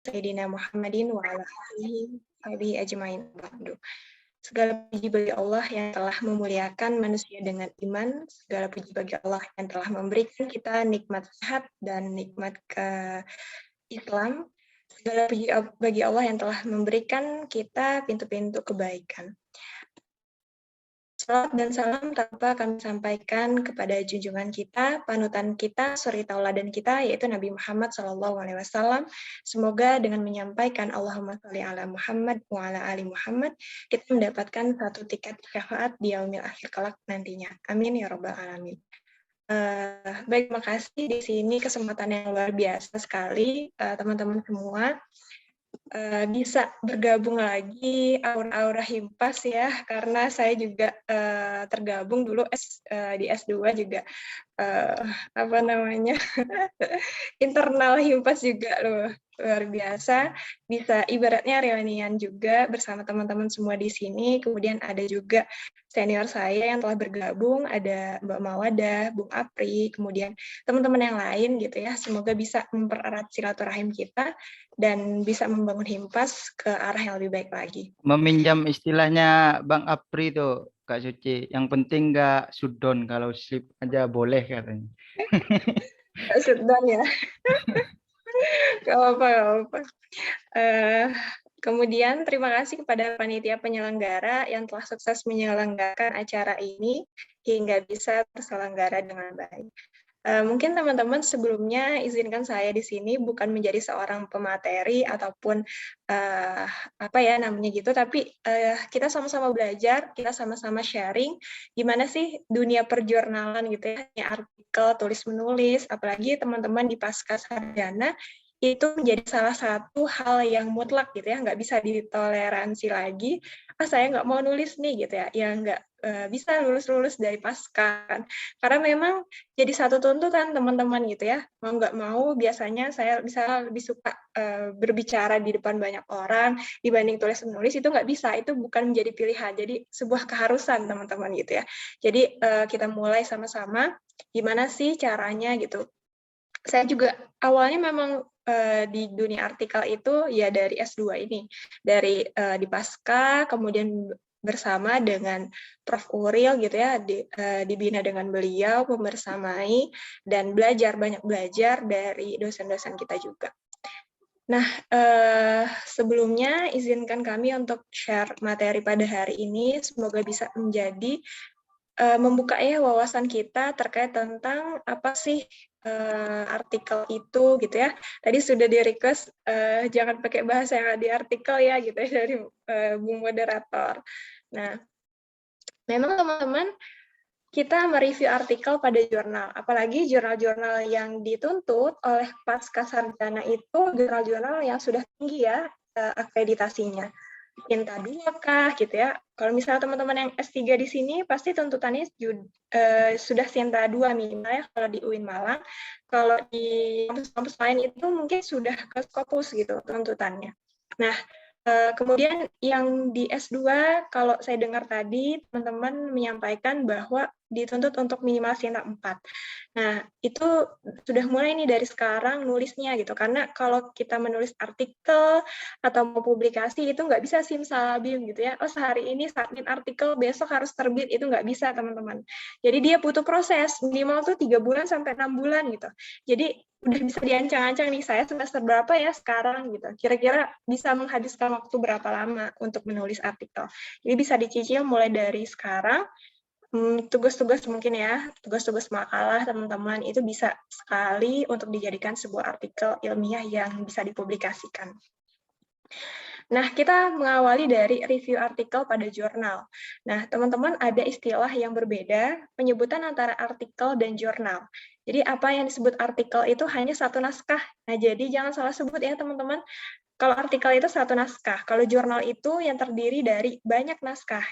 Sayyidina Muhammadin wa ala alihi wa ajmain. Segala puji bagi Allah yang telah memuliakan manusia dengan iman. Segala puji bagi Allah yang telah memberikan kita nikmat sehat dan nikmat ke Islam. Segala puji bagi Allah yang telah memberikan kita pintu-pintu kebaikan. Salam dan salam tanpa kami sampaikan kepada junjungan kita, panutan kita, suri tauladan kita, yaitu Nabi Muhammad SAW. Semoga dengan menyampaikan Allahumma sholli ala Muhammad wa ala ali Muhammad, kita mendapatkan satu tiket syafaat di yaumil akhir kelak nantinya. Amin ya rabbal alamin. Baik, makasih di sini kesempatan yang luar biasa sekali teman-teman semua. Bisa bergabung lagi Aura Himpas ya, karena saya juga tergabung dulu di S2 juga internal Himpas juga loh, luar biasa. Bisa ibaratnya reunian juga bersama teman-teman semua di sini. Kemudian ada juga senior saya yang telah bergabung, ada Mbak Mawadah, Bung Apri, kemudian teman-teman yang lain gitu ya. Semoga bisa mempererat silaturahim kita dan bisa membangun Himpas ke arah yang lebih baik lagi. Meminjam istilahnya Bang Apri tuh, Kak Suci. Yang penting nggak sudon, kalau slip aja boleh katanya. Sudon ya. Gak apa-apa. Kemudian terima kasih kepada panitia penyelenggara yang telah sukses menyelenggarakan acara ini hingga bisa terselenggara dengan baik. Mungkin teman-teman sebelumnya izinkan saya di sini bukan menjadi seorang pemateri ataupun tapi kita sama-sama belajar, kita sama-sama sharing gimana sih dunia perjurnalan gitu ya, artikel, tulis menulis, apalagi teman-teman di pasca sarjana itu menjadi salah satu hal yang mutlak gitu ya, nggak bisa ditoleransi lagi. Saya nggak mau nulis nih gitu ya, nggak bisa lulus dari pasca kan. Karena memang jadi satu tuntutan teman-teman gitu ya, mau nggak mau biasanya saya bisa lebih suka berbicara di depan banyak orang dibanding tulis menulis. Itu nggak bisa, itu bukan menjadi pilihan, jadi sebuah keharusan teman-teman gitu ya. Jadi kita mulai sama-sama gimana sih caranya gitu. Saya juga awalnya memang di dunia artikel itu ya dari S2 ini, dari di pasca, kemudian bersama dengan Prof. Uril gitu ya, dibina dengan beliau, membersamai, dan banyak belajar dari dosen-dosen kita juga. Nah, sebelumnya izinkan kami untuk share materi pada hari ini, semoga bisa menjadi membuka ya wawasan kita terkait tentang apa sih artikel itu gitu ya. Tadi sudah di request jangan pakai bahasa yang di artikel ya gitu ya dari Bung Moderator. Nah, memang teman-teman kita mereview artikel pada jurnal, apalagi jurnal-jurnal yang dituntut oleh pasca sarjana itu jurnal-jurnal yang sudah tinggi ya akreditasinya. Sinta 2 kah gitu ya. Kalau misalnya teman-teman yang S3 di sini pasti tuntutannya sudah Sinta 2 minimal ya kalau di UIN Malang. Kalau di kampus-kampus lain itu mungkin sudah ke Scopus gitu tuntutannya. Nah, kemudian yang di S2 kalau saya dengar tadi teman-teman menyampaikan bahwa dituntut untuk minimal Sinta 4. Nah, itu sudah mulai nih dari sekarang nulisnya gitu. Karena kalau kita menulis artikel atau mau publikasi itu nggak bisa simsalabim gitu ya. Oh, sehari ini submit artikel, besok harus terbit. Itu nggak bisa, teman-teman. Jadi dia butuh proses, minimal tuh 3 bulan sampai 6 bulan gitu. Jadi udah bisa diancang-ancang nih, saya semester berapa ya sekarang gitu. Kira-kira bisa menghabiskan waktu berapa lama untuk menulis artikel. Jadi bisa dicicil mulai dari sekarang. Tugas-tugas mungkin ya, tugas-tugas makalah teman-teman itu bisa sekali untuk dijadikan sebuah artikel ilmiah yang bisa dipublikasikan. Nah, kita mengawali dari review artikel pada jurnal. Nah, teman-teman ada istilah yang berbeda, penyebutan antara artikel dan jurnal. Jadi apa yang disebut artikel itu hanya satu naskah. Nah, jadi jangan salah sebut ya teman-teman. Kalau artikel itu satu naskah, kalau jurnal itu yang terdiri dari banyak naskah.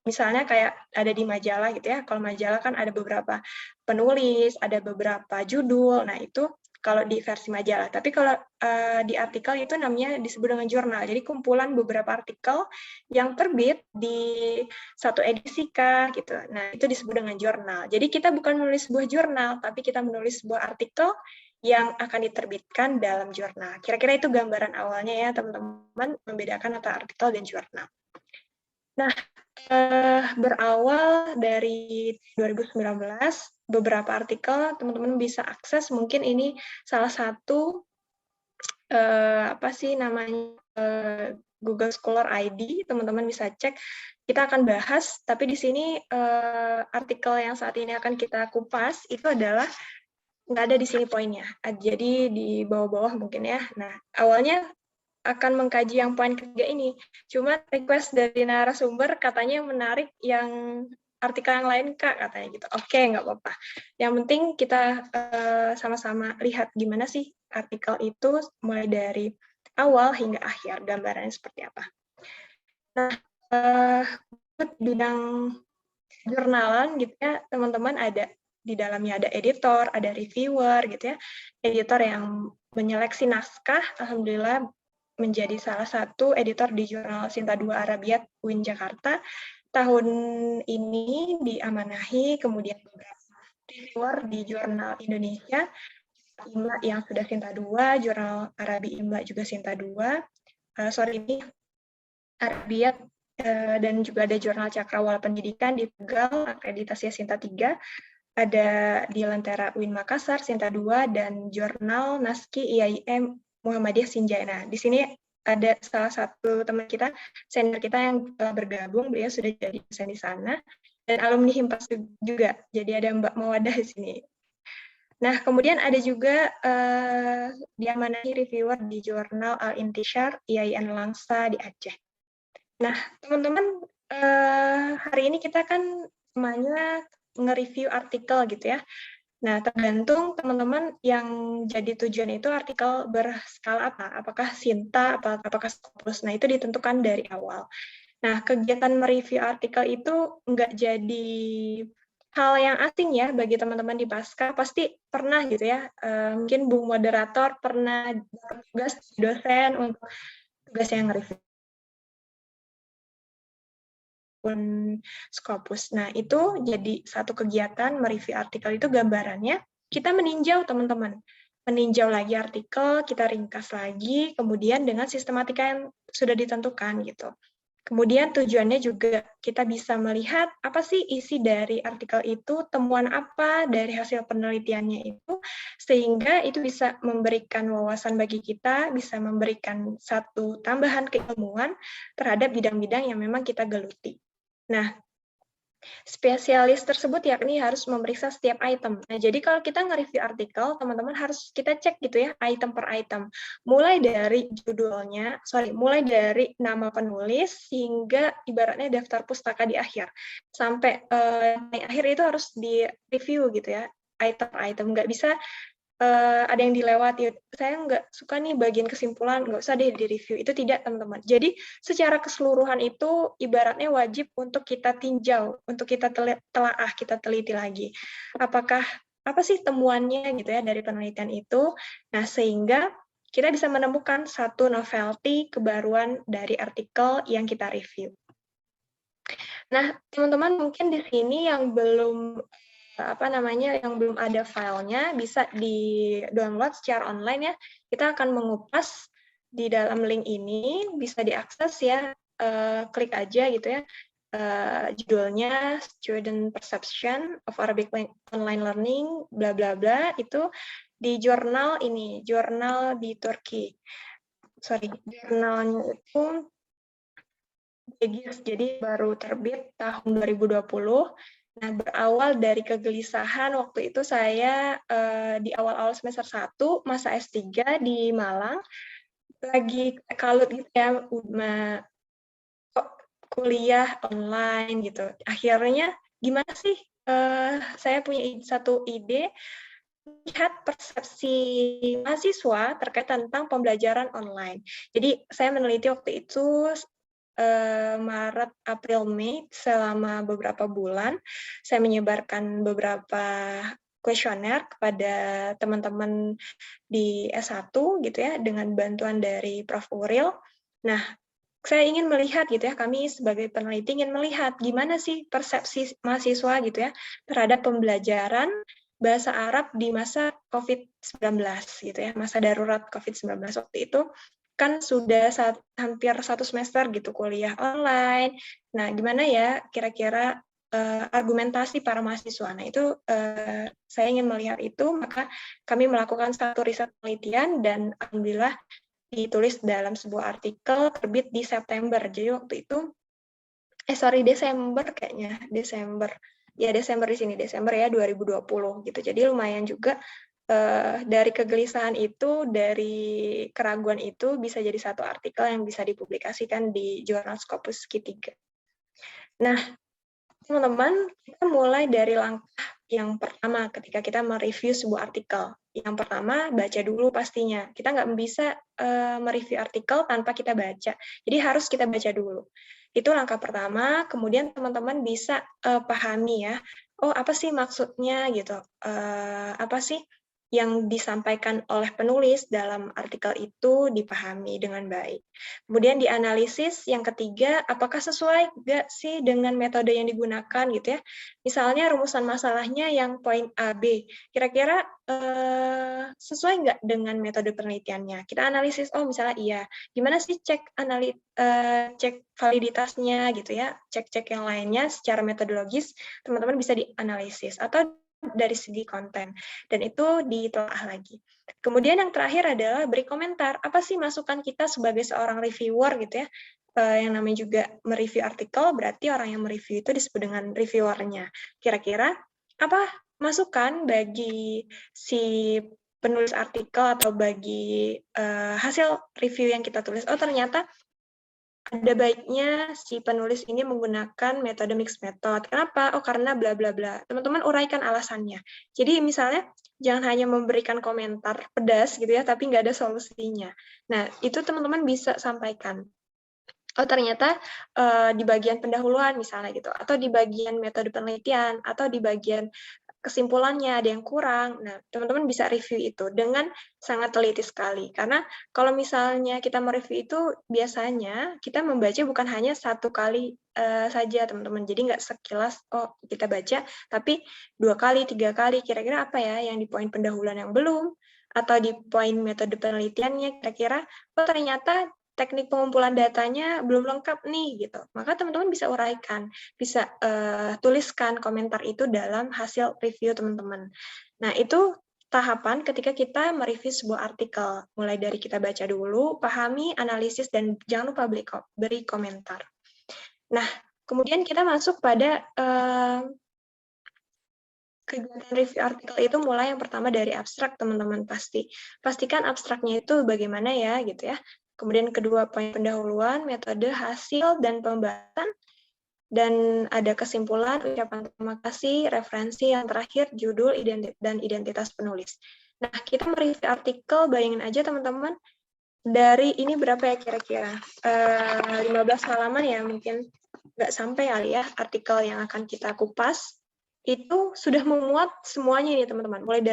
Misalnya kayak ada di majalah gitu ya, kalau majalah kan ada beberapa penulis, ada beberapa judul, nah itu kalau di versi majalah. Tapi kalau di artikel itu namanya disebut dengan jurnal, jadi kumpulan beberapa artikel yang terbit di satu edisi kah gitu. Nah itu disebut dengan jurnal. Jadi kita bukan menulis sebuah jurnal, tapi kita menulis sebuah artikel yang akan diterbitkan dalam jurnal. Kira-kira itu gambaran awalnya ya teman-teman, membedakan antara artikel dan jurnal. Nah, berawal dari 2019, beberapa artikel teman-teman bisa akses, mungkin ini salah satu apa sih namanya, Google Scholar ID, teman-teman bisa cek. Kita akan bahas, tapi di sini artikel yang saat ini akan kita kupas itu adalah nggak ada di sini poinnya. Jadi di bawah-bawah mungkin ya. Nah, awalnya akan mengkaji yang poin ketiga ini. Cuma request dari narasumber katanya menarik yang artikel yang lain, Kak, katanya gitu. Oke, nggak apa-apa. Yang penting kita sama-sama lihat gimana sih artikel itu mulai dari awal hingga akhir, gambarannya seperti apa. Nah, bidang jurnalan gitu ya, teman-teman ada di dalamnya ada editor, ada reviewer gitu ya. Editor yang menyeleksi naskah, alhamdulillah menjadi salah satu editor di jurnal Sinta 2 Arabiat UIN Jakarta. Tahun ini diamanahi, kemudian beberapa reviewer di jurnal Indonesia, IMLA yang sudah Sinta 2, jurnal Arabi IMLA juga Sinta 2, ini Arabiat, dan juga ada jurnal Cakrawala Pendidikan di Tegal, akreditasi Sinta 3, ada di Lentera UIN Makassar, Sinta 2, dan jurnal Naski IAIM Muhammadiyah Sinjana. Di sini ada salah satu teman kita, senior kita yang telah bergabung, beliau sudah jadi dosen di sana, dan alumni Himpas juga, jadi ada Mbak Mawadah di sini. Nah, kemudian ada juga diamanahi reviewer di jurnal Al-Intishar IAIN Langsa di Aceh. Nah, teman-teman, hari ini kita kan semuanya nge-review artikel gitu ya. Nah, tergantung teman-teman yang jadi tujuan itu artikel berskala apa, apakah Sinta, apakah Scopus. Nah, itu ditentukan dari awal. Nah, kegiatan mereview artikel itu nggak jadi hal yang asing ya bagi teman-teman di Pasca, pasti pernah gitu ya, mungkin Bung Moderator pernah tugas dosen untuk tugas yang nge-review Scopus. Nah, itu jadi satu kegiatan mereview artikel itu gambarannya, kita meninjau teman-teman. Meninjau lagi artikel, kita ringkas lagi, kemudian dengan sistematika yang sudah ditentukan gitu. Kemudian tujuannya juga kita bisa melihat apa sih isi dari artikel itu, temuan apa dari hasil penelitiannya itu, sehingga itu bisa memberikan wawasan bagi kita, bisa memberikan satu tambahan keilmuan terhadap bidang-bidang yang memang kita geluti. Nah, spesialis tersebut yakni harus memeriksa setiap item. Nah, jadi kalau kita nge-review artikel, teman-teman harus kita cek gitu ya, item per item. Mulai dari judulnya, mulai dari nama penulis, hingga ibaratnya daftar pustaka di akhir. Sampai di akhir itu harus di-review gitu ya, item per item. Nggak bisa ada yang dilewati, saya nggak suka nih bagian kesimpulan, nggak usah deh di-review, itu tidak teman-teman. Jadi secara keseluruhan itu ibaratnya wajib untuk kita tinjau, untuk kita telaah, kita teliti lagi. Apakah, apa sih temuannya gitu ya dari penelitian itu, nah sehingga kita bisa menemukan satu novelty, kebaruan dari artikel yang kita review. Nah, teman-teman mungkin di sini yang belum yang belum ada filenya bisa di-download secara online ya. Kita akan mengupas di dalam link ini, bisa diakses ya, klik aja gitu ya. Judulnya Student Perception of Arabic Online Learning, bla bla bla, itu di jurnal ini, jurnal di Turki. Jurnalnya itu jadi baru terbit tahun 2020. Nah, berawal dari kegelisahan waktu itu saya di awal-awal semester 1, masa S3 di Malang, lagi kalut gitu ya, kok kuliah online gitu. Akhirnya gimana sih, saya punya satu ide, lihat persepsi mahasiswa terkait tentang pembelajaran online. Jadi saya meneliti waktu itu Maret, April, Mei, selama beberapa bulan, saya menyebarkan beberapa kuesioner kepada teman-teman di S1 gitu ya, dengan bantuan dari Prof. Uril. Nah, saya ingin melihat gitu ya, kami sebagai peneliti ingin melihat gimana sih persepsi mahasiswa gitu ya terhadap pembelajaran bahasa Arab di masa COVID-19 gitu ya, masa darurat COVID-19 waktu itu kan sudah hampir 1 semester gitu kuliah online. Nah, gimana ya kira-kira argumentasi para mahasiswa? Nah, itu saya ingin melihat itu, maka kami melakukan satu riset penelitian dan alhamdulillah ditulis dalam sebuah artikel terbit di September. Jadi waktu itu Desember kayaknya, Desember. Ya, Desember di sini, Desember ya 2020 gitu. Jadi lumayan juga dari kegelisahan itu, dari keraguan itu bisa jadi satu artikel yang bisa dipublikasikan di jurnal Scopus Q3. Nah, teman-teman, kita mulai dari langkah yang pertama ketika kita mereview sebuah artikel. Yang pertama, baca dulu pastinya. Kita nggak bisa mereview artikel tanpa kita baca. Jadi harus kita baca dulu. Itu langkah pertama, kemudian teman-teman bisa pahami ya, oh apa sih maksudnya gitu, apa sih yang disampaikan oleh penulis dalam artikel itu dipahami dengan baik. Kemudian dianalisis, yang ketiga, apakah sesuai nggak sih dengan metode yang digunakan gitu ya. Misalnya rumusan masalahnya yang poin A, B, kira-kira sesuai nggak dengan metode penelitiannya. Kita analisis, oh misalnya iya, gimana sih cek validitasnya gitu ya, cek-cek yang lainnya secara metodologis, teman-teman bisa dianalisis, atau dari segi konten, dan itu ditelaah lagi. Kemudian yang terakhir adalah beri komentar, apa sih masukan kita sebagai seorang reviewer gitu ya, yang namanya juga mereview artikel, berarti orang yang mereview itu disebut dengan reviewernya. Kira-kira apa masukan bagi si penulis artikel atau bagi hasil review yang kita tulis, oh ternyata ada baiknya si penulis ini menggunakan metode mixed method. Kenapa? Oh, karena bla bla bla. Teman-teman uraikan alasannya. Jadi misalnya jangan hanya memberikan komentar pedas gitu ya, tapi nggak ada solusinya. Nah, itu teman-teman bisa sampaikan. Oh, ternyata di bagian pendahuluan misalnya gitu, atau di bagian metode penelitian, atau di bagian kesimpulannya ada yang kurang. Nah, teman-teman bisa review itu dengan sangat teliti sekali. Karena kalau misalnya kita mereview itu, biasanya kita membaca bukan hanya satu kali saja, teman-teman. Jadi nggak sekilas, oh kita baca, tapi 2 kali, 3 kali, kira-kira apa ya yang di poin pendahuluan yang belum, atau di poin metode penelitiannya, kira-kira, oh ternyata teknik pengumpulan datanya belum lengkap nih, gitu. Maka teman-teman bisa uraikan, bisa tuliskan komentar itu dalam hasil review teman-teman. Nah, itu tahapan ketika kita mereview sebuah artikel. Mulai dari kita baca dulu, pahami, analisis, dan jangan lupa beri komentar. Nah, kemudian kita masuk pada kegiatan review artikel itu mulai yang pertama dari abstrak, teman-teman pasti. Pastikan abstraknya itu bagaimana ya, gitu ya. Kemudian kedua, poin pendahuluan, metode, hasil, dan pembahasan. Dan ada kesimpulan, ucapan terima kasih, referensi, yang terakhir, judul, dan identitas penulis. Nah, kita mereview artikel, bayangin aja teman-teman, dari ini berapa ya kira-kira? 15 halaman ya, mungkin nggak sampai kali ya, artikel yang akan kita kupas. Itu sudah memuat semuanya nih teman-teman, mulai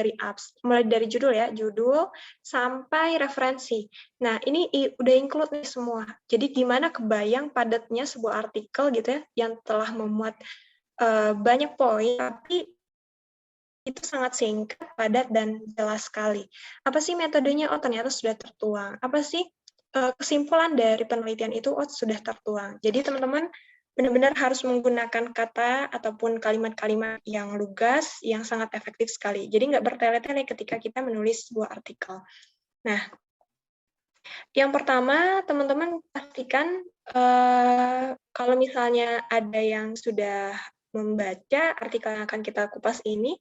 dari judul ya, judul sampai referensi. Nah, ini udah include nih semua. Jadi gimana kebayang padatnya sebuah artikel gitu ya, yang telah memuat banyak poin, tapi itu sangat singkat, padat, dan jelas sekali. Apa sih metodenya? Oh, ternyata sudah tertuang. Apa sih kesimpulan dari penelitian itu? Oh, sudah tertuang. Jadi teman-teman benar-benar harus menggunakan kata ataupun kalimat-kalimat yang lugas, yang sangat efektif sekali. Jadi nggak bertele-tele ketika kita menulis sebuah artikel. Nah, yang pertama, teman-teman pastikan kalau misalnya ada yang sudah membaca artikel yang akan kita kupas ini,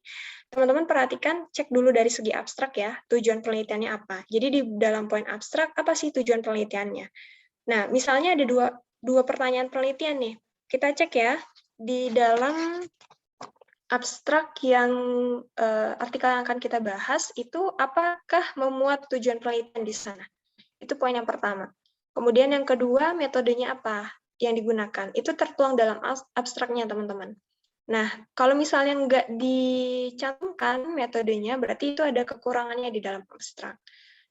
teman-teman perhatikan, cek dulu dari segi abstrak ya, tujuan penelitiannya apa. Jadi di dalam poin abstrak, apa sih tujuan penelitiannya? Nah, misalnya ada dua pertanyaan penelitian nih. Kita cek ya, di dalam abstrak yang artikel yang akan kita bahas, itu apakah memuat tujuan penelitian di sana? Itu poin yang pertama. Kemudian yang kedua, metodenya apa yang digunakan? Itu tertuang dalam abstraknya, teman-teman. Nah, kalau misalnya nggak dicantumkan metodenya, berarti itu ada kekurangannya di dalam abstrak.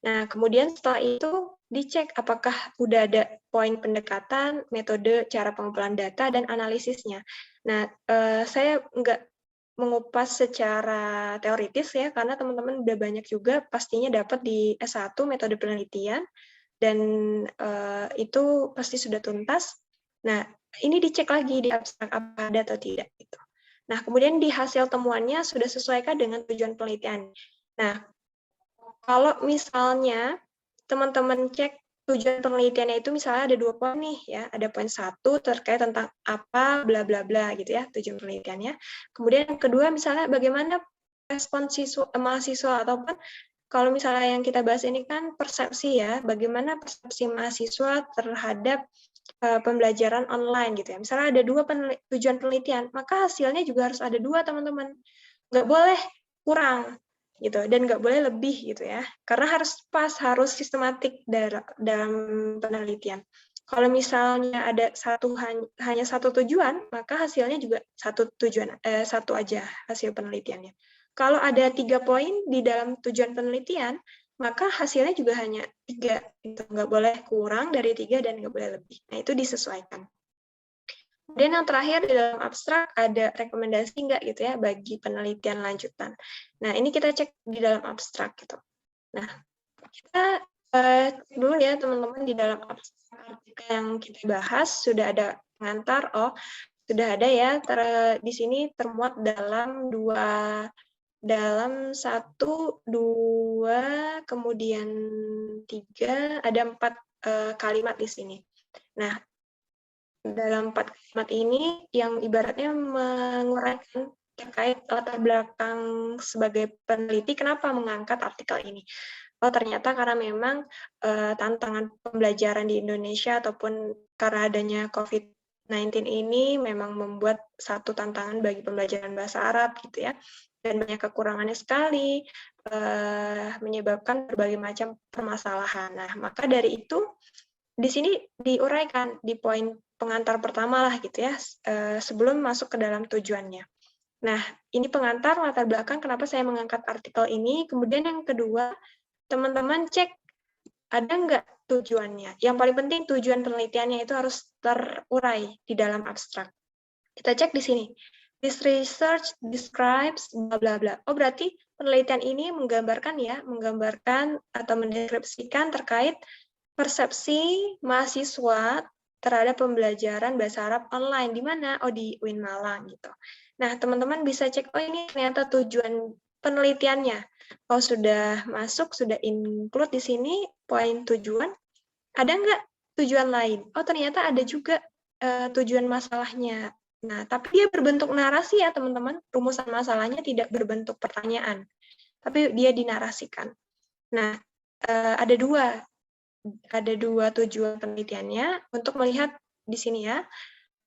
Nah, kemudian setelah itu dicek apakah udah ada poin pendekatan, metode, cara pengumpulan data, dan analisisnya. Nah, saya nggak mengupas secara teoritis ya, karena teman-teman udah banyak juga pastinya dapat di S1 metode penelitian, dan itu pasti sudah tuntas. Nah, ini dicek lagi di abstrak apa ada atau tidak gitu. Nah, kemudian di hasil temuannya sudah sesuaikah dengan tujuan penelitian. Nah, kalau misalnya teman-teman cek tujuan penelitiannya itu misalnya ada 2 poin nih ya, ada poin 1 terkait tentang apa bla bla bla gitu ya tujuan penelitiannya. Kemudian yang kedua misalnya bagaimana respon mahasiswa, ataupun kalau misalnya yang kita bahas ini kan persepsi ya, bagaimana persepsi mahasiswa terhadap pembelajaran online gitu ya. Misalnya ada 2 tujuan penelitian, maka hasilnya juga harus ada 2 teman-teman. Nggak boleh kurang gitu, dan nggak boleh lebih gitu ya, karena harus pas, harus sistematik dalam penelitian. Kalau misalnya ada hanya satu tujuan, maka hasilnya juga satu tujuan, satu aja hasil penelitiannya. Kalau ada 3 poin di dalam tujuan penelitian, maka hasilnya juga hanya 3, gitu. Nggak boleh kurang dari 3 dan nggak boleh lebih. Nah, itu disesuaikan. Kemudian yang terakhir di dalam abstrak ada rekomendasi nggak gitu ya bagi penelitian lanjutan. Nah, ini kita cek di dalam abstrak gitu. Nah, kita cek dulu ya teman-teman di dalam abstrak artikel yang kita bahas sudah ada pengantar. Oh, sudah ada ya di sini termuat dalam 1, 2, kemudian 3, ada 4 kalimat di sini. Nah, dalam 4 kalimat ini yang ibaratnya menguraikan terkait latar belakang sebagai peneliti kenapa mengangkat artikel ini. Oh, ternyata karena memang tantangan pembelajaran di Indonesia ataupun karena adanya COVID-19 ini memang membuat satu tantangan bagi pembelajaran bahasa Arab gitu ya. Dan banyak kekurangannya sekali, menyebabkan berbagai macam permasalahan. Nah, maka dari itu di sini diuraikan di poin pengantar pertama lah gitu ya, sebelum masuk ke dalam tujuannya. Nah, ini pengantar latar belakang kenapa saya mengangkat artikel ini. Kemudian yang kedua, teman-teman cek ada nggak tujuannya. Yang paling penting tujuan penelitiannya itu harus terurai di dalam abstrak. Kita cek di sini. This research describes bla bla bla. Oh, berarti penelitian ini menggambarkan atau mendeskripsikan terkait persepsi mahasiswa terhadap pembelajaran bahasa Arab online. Di mana? Oh, di UIN Malang gitu. Nah, teman-teman bisa cek, oh ini ternyata tujuan penelitiannya. Oh, sudah masuk, sudah include di sini poin tujuan. Ada nggak tujuan lain? Oh, ternyata ada juga tujuan masalahnya. Nah, tapi dia berbentuk narasi ya, teman-teman. Rumusan masalahnya tidak berbentuk pertanyaan, tapi dia dinarasikan. Nah, ada dua tujuan penelitiannya untuk melihat di sini ya,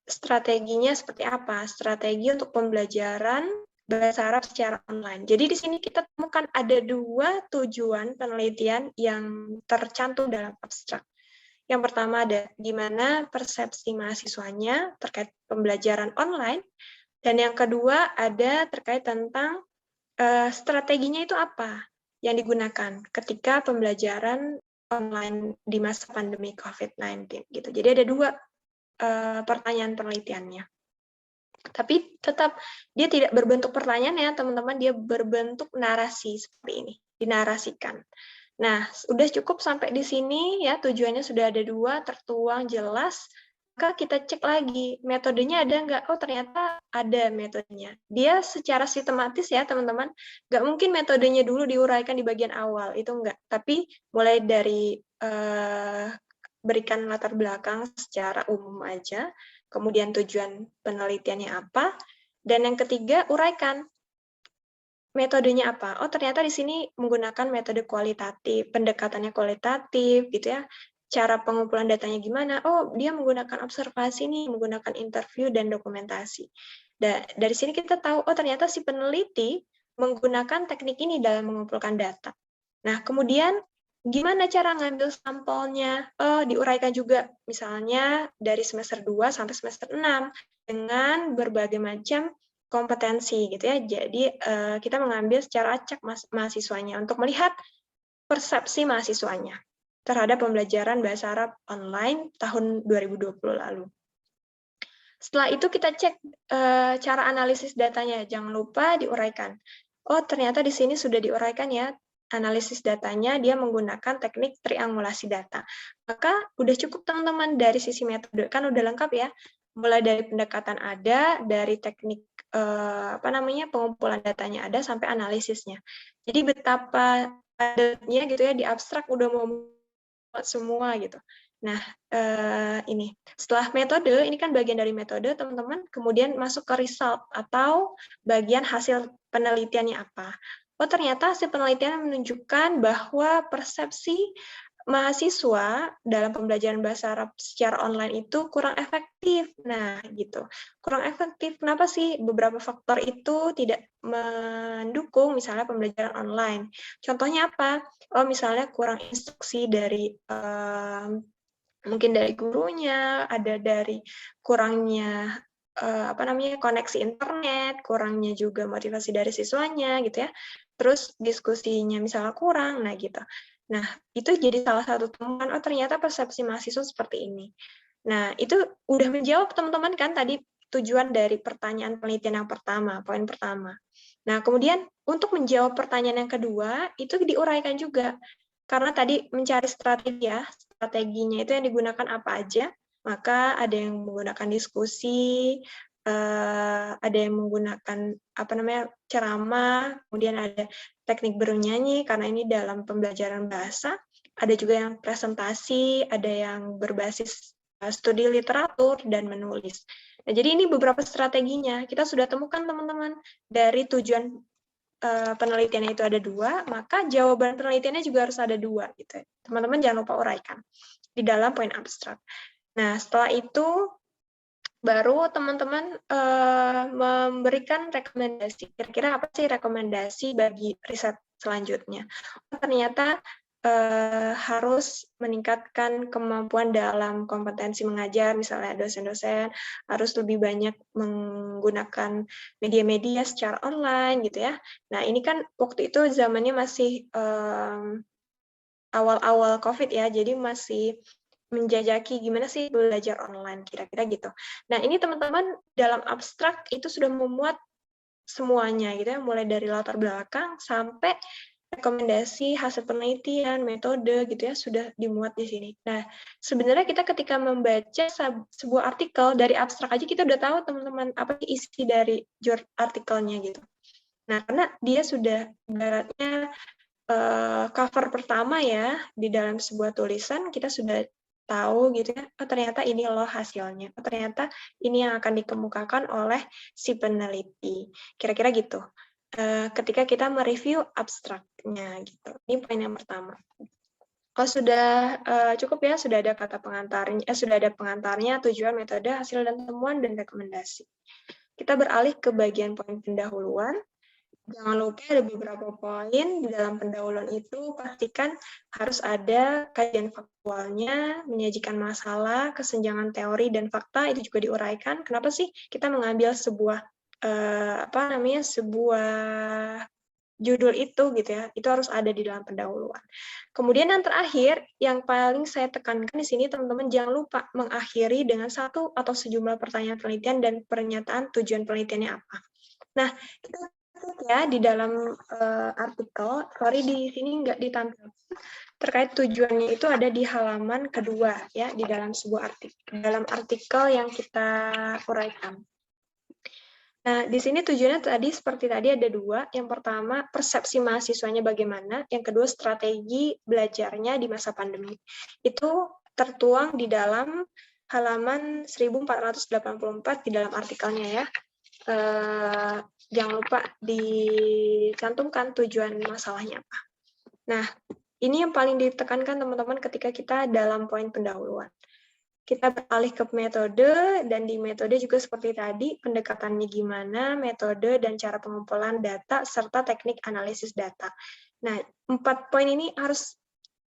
strateginya seperti apa. Strategi untuk pembelajaran bahasa Arab secara online. Jadi di sini kita temukan ada 2 tujuan penelitian yang tercantum dalam abstrak. Yang pertama ada gimana persepsi mahasiswanya terkait pembelajaran online, dan yang kedua ada terkait tentang strateginya itu apa yang digunakan ketika pembelajaran online di masa pandemi COVID-19 gitu. Jadi ada 2 pertanyaan penelitiannya. Tapi tetap dia tidak berbentuk pertanyaan ya teman-teman, dia berbentuk narasi seperti ini, dinarasikan. Nah, udah cukup sampai di sini ya, tujuannya sudah ada 2, tertuang jelas. Maka kita cek lagi, metodenya ada nggak? Oh, ternyata ada metodenya. Dia secara sistematis ya, teman-teman. Nggak mungkin metodenya dulu diuraikan di bagian awal, itu nggak. Tapi mulai dari berikan latar belakang secara umum aja, kemudian tujuan penelitiannya apa, dan yang ketiga, uraikan. Metodenya apa? Oh, ternyata di sini menggunakan metode kualitatif, pendekatannya kualitatif gitu ya. Cara pengumpulan datanya gimana? Oh, dia menggunakan observasi nih, menggunakan interview dan dokumentasi. Dari sini kita tahu, oh ternyata si peneliti menggunakan teknik ini dalam mengumpulkan data. Nah, kemudian gimana cara ngambil sampelnya? Oh, diuraikan juga, misalnya dari semester 2 sampai semester 6 dengan berbagai macam kompetensi gitu ya. Jadi kita mengambil secara acak mahasiswanya untuk melihat persepsi mahasiswanya terhadap pembelajaran bahasa Arab online tahun 2020 lalu. Setelah itu kita cek cara analisis datanya, jangan lupa diuraikan. Oh, ternyata di sini sudah diuraikan ya, analisis datanya dia menggunakan teknik triangulasi data. Maka udah cukup teman-teman dari sisi metode, kan udah lengkap ya. Mulai dari pendekatan ada, dari teknik pengumpulan datanya ada, sampai analisisnya. Jadi betapa padatnya gitu ya, di abstrak udah mau semua gitu. Nah, ini setelah metode, ini kan bagian dari metode, teman-teman, kemudian masuk ke result atau bagian hasil penelitiannya apa. Oh, ternyata hasil penelitian menunjukkan bahwa persepsi mahasiswa dalam pembelajaran bahasa Arab secara online itu kurang efektif. Nah, gitu. Kurang efektif. Kenapa sih beberapa faktor itu tidak mendukung misalnya pembelajaran online? Contohnya apa? Oh, misalnya kurang instruksi dari mungkin dari gurunya, ada dari kurangnya koneksi internet, kurangnya juga motivasi dari siswanya gitu ya. Terus diskusinya misalnya kurang, nah gitu. Nah, itu jadi salah satu temuan, oh ternyata persepsi mahasiswa seperti ini. Nah, itu udah menjawab teman-teman kan tadi tujuan dari pertanyaan penelitian yang pertama, poin pertama. Nah, kemudian untuk menjawab pertanyaan yang kedua, itu diuraikan juga. Karena tadi mencari strategi ya, strateginya itu yang digunakan apa aja, maka ada yang menggunakan diskusi, ada yang menggunakan ceramah, kemudian ada teknik bernyanyi karena ini dalam pembelajaran bahasa, ada juga yang presentasi, ada yang berbasis studi literatur dan menulis. Nah, jadi ini beberapa strateginya. Kita sudah temukan teman-teman dari tujuan penelitiannya itu ada 2, maka jawaban penelitiannya juga harus ada 2 gitu. Teman-teman jangan lupa uraikan di dalam poin abstrak. Nah, setelah itu baru teman-teman memberikan rekomendasi. Kira-kira apa sih rekomendasi bagi riset selanjutnya? Oh, ternyata harus meningkatkan kemampuan dalam kompetensi mengajar, misalnya dosen-dosen harus lebih banyak menggunakan media-media secara online gitu ya. Nah, ini kan waktu itu zamannya masih awal-awal COVID ya, jadi masih menjajaki gimana sih belajar online, kira-kira gitu. Nah, ini teman-teman dalam abstrak itu sudah memuat semuanya gitu ya, mulai dari latar belakang sampai rekomendasi hasil penelitian, metode gitu ya, sudah dimuat di sini. Nah, sebenarnya kita ketika membaca sebuah artikel dari abstrak aja kita udah tahu teman-teman apa isi dari artikelnya gitu. Nah, karena dia sudah ibaratnya cover pertama ya di dalam sebuah tulisan kita sudah tahu gitu ya, oh ternyata ini loh hasilnya, oh ternyata ini yang akan dikemukakan oleh si peneliti. Kira-kira gitu. Ketika kita mereview abstraknya gitu. Ini poin yang pertama. Kalau sudah cukup ya, sudah ada kata pengantarnya, sudah ada pengantarnya, tujuan, metode, hasil dan temuan dan rekomendasi. Kita beralih ke bagian poin pendahuluan. Jangan lupa ada beberapa poin di dalam pendahuluan itu, pastikan harus ada kajian faktualnya, menyajikan masalah, kesenjangan teori dan fakta, itu juga diuraikan. Kenapa sih kita mengambil sebuah sebuah judul itu gitu ya, itu harus ada di dalam pendahuluan. Kemudian yang terakhir, yang paling saya tekankan di sini teman-teman jangan lupa mengakhiri dengan satu atau sejumlah pertanyaan penelitian dan pernyataan tujuan penelitiannya apa. Nah, kita ya di dalam artikel, sorry di sini nggak ditampilkan, terkait tujuannya itu ada di halaman kedua ya di dalam sebuah artikel yang kita uraikan. Nah, di sini tujuannya tadi seperti tadi ada 2. Yang pertama, persepsi mahasiswanya bagaimana. Yang kedua, strategi belajarnya di masa pandemi. Itu tertuang di dalam halaman 1484 di dalam artikelnya ya. Jangan lupa dicantumkan tujuan masalahnya apa. Nah, ini yang paling ditekankan teman-teman ketika kita dalam poin pendahuluan. Kita beralih ke metode, dan di metode juga seperti tadi, pendekatannya gimana, metode dan cara pengumpulan data, serta teknik analisis data. Nah, 4 poin ini harus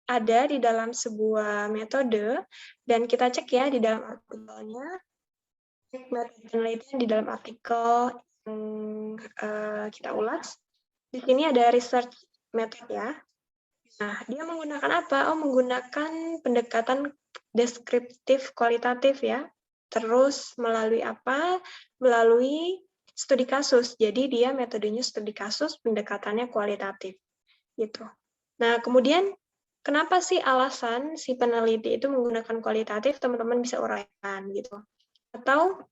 ada di dalam sebuah metode, dan kita cek ya di dalam artikelnya, metode penelitian di dalam artikel yang kita ulas. Di sini ada research method ya. Nah, dia menggunakan apa? Oh, menggunakan pendekatan deskriptif kualitatif ya. Terus melalui apa? Melalui studi kasus. Jadi dia metodenya studi kasus, pendekatannya kualitatif. Gitu. Nah, kemudian kenapa sih alasan si peneliti itu menggunakan kualitatif? Teman-teman bisa uraikan gitu. Atau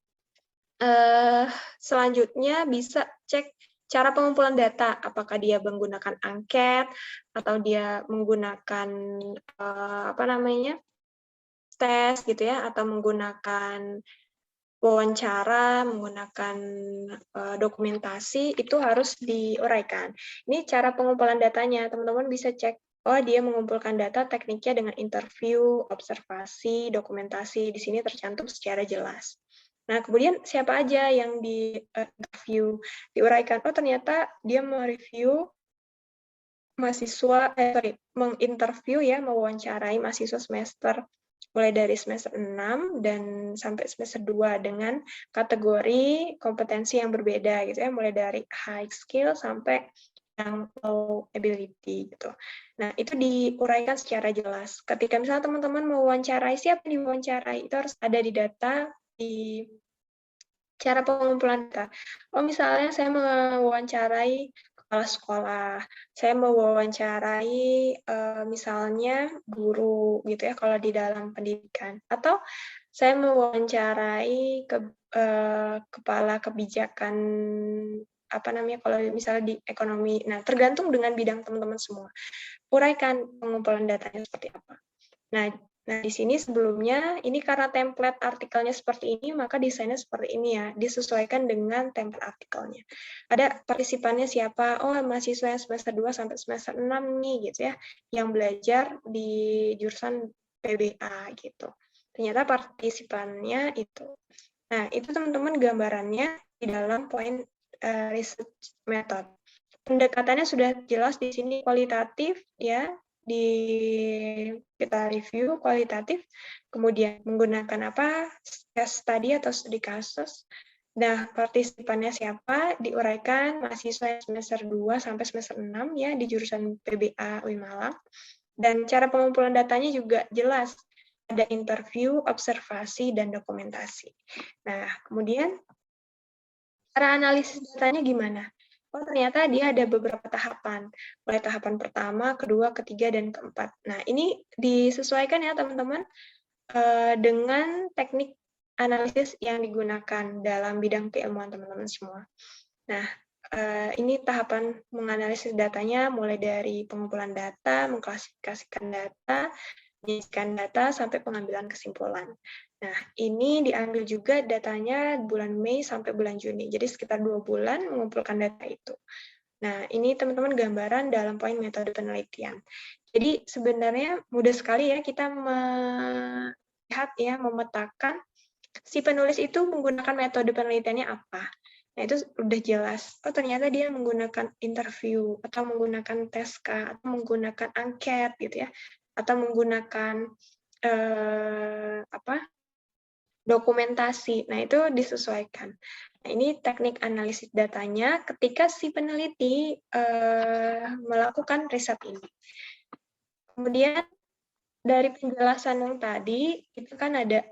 selanjutnya bisa cek cara pengumpulan data, apakah dia menggunakan angket atau dia menggunakan tes gitu ya, atau menggunakan wawancara, menggunakan dokumentasi, itu harus diuraikan. Ini cara pengumpulan datanya, teman-teman bisa cek, oh dia mengumpulkan data tekniknya dengan interview, observasi, dokumentasi, di sini tercantum secara jelas. Nah, kemudian siapa aja yang di interview, diuraikan, oh ternyata dia mereview mahasiswa, menginterview ya, mewawancarai mahasiswa semester mulai dari semester 6 dan sampai semester 2 dengan kategori kompetensi yang berbeda gitu ya, mulai dari high skill sampai yang low ability gitu. Nah, itu diuraikan secara jelas. Ketika misalnya teman-teman mewawancarai, siapa yang diwawancarai, itu harus ada di data di cara pengumpulan data. Oh, misalnya saya mewawancarai kepala sekolah, saya mewawancarai misalnya guru gitu ya kalau di dalam pendidikan, atau saya mewawancarai kepala kebijakan kalau misalnya di ekonomi. Nah, tergantung dengan bidang teman-teman semua. Uraikan pengumpulan datanya seperti apa. Nah, di sini sebelumnya, ini karena template artikelnya seperti ini, maka desainnya seperti ini ya, disesuaikan dengan template artikelnya. Ada partisipannya siapa? Oh, mahasiswa yang semester 2 sampai semester 6 nih, gitu ya, yang belajar di jurusan PBA, gitu. Ternyata partisipannya itu. Nah, itu teman-teman gambarannya di dalam poin research method. Pendekatannya sudah jelas di sini kualitatif, ya, kita review kualitatif, kemudian menggunakan apa? Case study atau studi kasus. Nah, partisipannya siapa? Diuraikan mahasiswa semester 2 sampai semester 6 ya di jurusan PBA UIN Malang. Dan cara pengumpulan datanya juga jelas. Ada interview, observasi, dan dokumentasi. Nah, kemudian cara analisis datanya gimana? Oh, ternyata dia ada beberapa tahapan. Mulai tahapan pertama, kedua, ketiga, dan keempat. Nah, ini disesuaikan ya, teman-teman, dengan teknik analisis yang digunakan dalam bidang keilmuan teman-teman semua. Nah, ini tahapan menganalisis datanya mulai dari pengumpulan data, mengklasifikasikan data, menyajikan data, sampai pengambilan kesimpulan. Nah, ini diambil juga datanya bulan Mei sampai bulan Juni. Jadi sekitar 2 bulan mengumpulkan data itu. Nah, ini teman-teman gambaran dalam poin metode penelitian. Jadi sebenarnya mudah sekali ya kita melihat ya, memetakan si penulis itu menggunakan metode penelitiannya apa. Nah, itu udah jelas. Oh, ternyata dia menggunakan interview, atau menggunakan TESKA, atau menggunakan angket gitu ya, atau menggunakan dokumentasi. Nah, itu disesuaikan. Nah, ini teknik analisis datanya ketika si peneliti melakukan riset ini. Kemudian dari penjelasan yang tadi, itu kan ada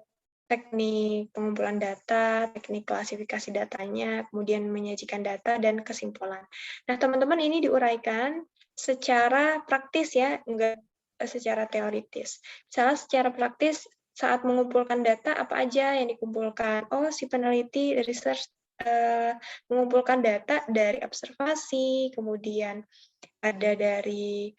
teknik pengumpulan data, teknik klasifikasi datanya, kemudian menyajikan data, dan kesimpulan. Nah, teman-teman ini diuraikan secara praktis ya, enggak secara teoritis. Misalnya secara praktis, saat mengumpulkan data, apa aja yang dikumpulkan? Oh, si peneliti research mengumpulkan data dari observasi, kemudian ada dari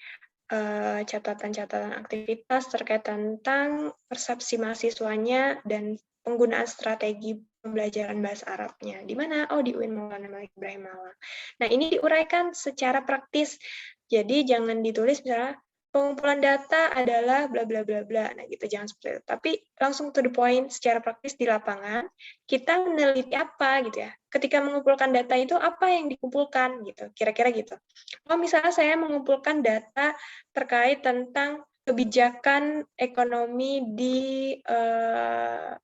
catatan-catatan aktivitas terkait tentang persepsi mahasiswanya dan penggunaan strategi pembelajaran bahasa Arabnya. Di mana? Oh, di UIN Maulana Malik Ibrahim Malang. Nah, ini diuraikan secara praktis. Jadi, jangan ditulis misalnya, pengumpulan data adalah bla bla bla bla. Nah, gitu, jangan seperti itu. Tapi langsung to the point, secara praktis di lapangan, kita meneliti apa gitu ya. Ketika mengumpulkan data itu, apa yang dikumpulkan gitu, kira-kira gitu. Oh, misalnya saya mengumpulkan data terkait tentang kebijakan ekonomi di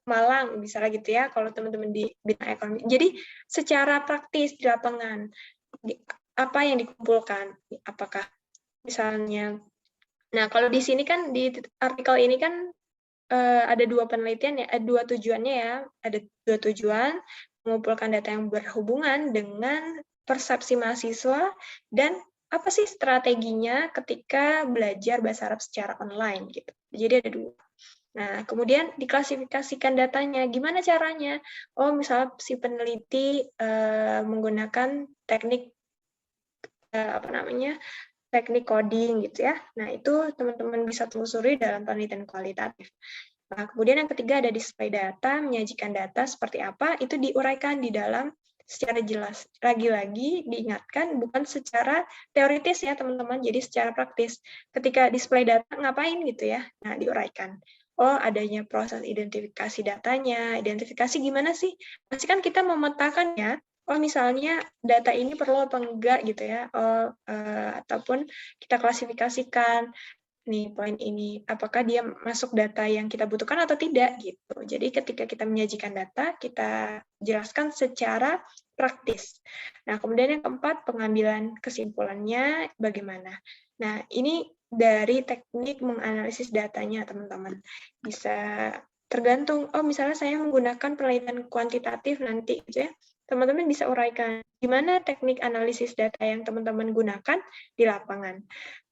Malang, misalnya gitu ya, kalau teman-teman di bidang ekonomi. Jadi, secara praktis di lapangan, apa yang dikumpulkan? Apakah misalnya, nah kalau di sini kan, di artikel ini kan ada dua penelitian ya, dua tujuannya ya, ada dua tujuan, mengumpulkan data yang berhubungan dengan persepsi mahasiswa dan apa sih strateginya ketika belajar bahasa Arab secara online gitu. Jadi ada dua. Nah, kemudian diklasifikasikan datanya. Gimana caranya? Oh, misalnya si peneliti menggunakan teknik teknik coding gitu ya. Nah, itu teman-teman bisa telusuri dalam penelitian kualitatif. Nah, kemudian yang ketiga ada display data, menyajikan data seperti apa, itu diuraikan di dalam secara jelas. Lagi-lagi diingatkan bukan secara teoritis ya teman-teman, jadi secara praktis. Ketika display data ngapain gitu ya? Nah, diuraikan. Oh, adanya proses identifikasi datanya. Identifikasi gimana sih? Pasti kan kita memetakan ya, oh misalnya data ini perlu apa enggak gitu ya, ataupun kita klasifikasikan nih poin ini, apakah dia masuk data yang kita butuhkan atau tidak gitu. Jadi ketika kita menyajikan data, kita jelaskan secara praktis. Nah, kemudian yang keempat, pengambilan kesimpulannya bagaimana. Nah, ini dari teknik menganalisis datanya, teman-teman. Bisa tergantung, oh misalnya saya menggunakan penelitian kuantitatif nanti gitu ya, teman-teman bisa uraikan gimana teknik analisis data yang teman-teman gunakan di lapangan.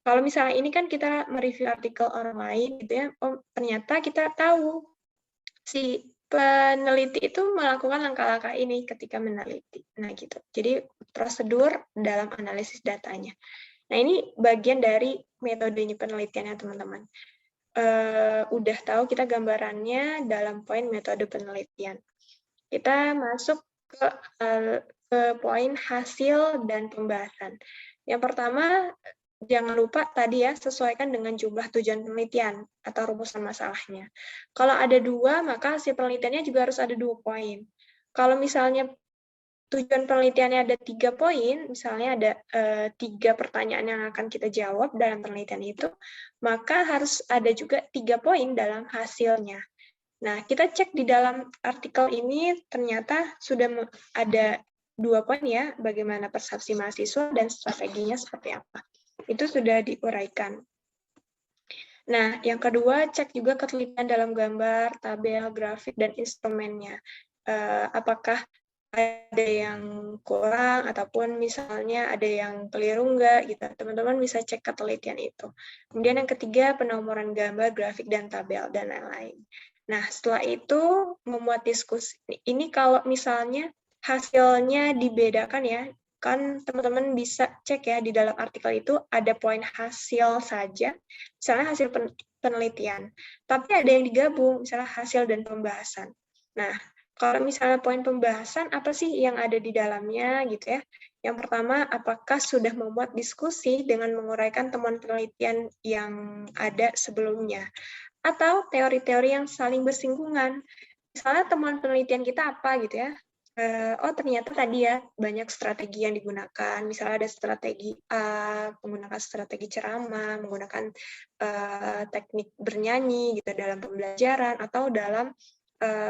Kalau misalnya ini kan kita mereview artikel orang lain gitu ya, oh ternyata kita tahu si peneliti itu melakukan langkah-langkah ini ketika meneliti. Nah gitu. Jadi prosedur dalam analisis datanya. Nah ini bagian dari metodenya penelitiannya teman-teman. Udah tahu kita gambarannya dalam poin metode penelitian. Kita masuk ke poin hasil dan pembahasan. Yang pertama, jangan lupa tadi ya, sesuaikan dengan jumlah tujuan penelitian atau rumusan masalahnya. Kalau ada dua, maka hasil penelitiannya juga harus ada 2 poin. Kalau misalnya tujuan penelitiannya ada 3 poin, misalnya ada 3 pertanyaan yang akan kita jawab dalam penelitian itu, maka harus ada juga 3 poin dalam hasilnya. Nah, kita cek di dalam artikel ini ternyata sudah ada 2 poin ya, bagaimana persepsi mahasiswa dan strateginya seperti apa. Itu sudah diuraikan. Nah, yang kedua, cek juga ketelitian dalam gambar, tabel, grafik, dan instrumennya. Apakah ada yang kurang, ataupun misalnya ada yang keliru enggak, gitu. Teman-teman bisa cek ketelitian itu. Kemudian yang ketiga, penomoran gambar, grafik, dan tabel, dan lain-lain. Nah, setelah itu memuat diskusi. Ini kalau misalnya hasilnya dibedakan ya, kan teman-teman bisa cek ya di dalam artikel itu ada poin hasil saja, misalnya hasil penelitian. Tapi ada yang digabung, misalnya hasil dan pembahasan. Nah, kalau misalnya poin pembahasan, apa sih yang ada di dalamnya gitu ya? Yang pertama, apakah sudah memuat diskusi dengan menguraikan temuan penelitian yang ada sebelumnya? Atau teori-teori yang saling bersinggungan. Misalnya temuan penelitian kita apa gitu ya? Oh ternyata tadi ya banyak strategi yang digunakan, misalnya ada strategi A, menggunakan strategi ceramah, menggunakan teknik bernyanyi gitu dalam pembelajaran atau dalam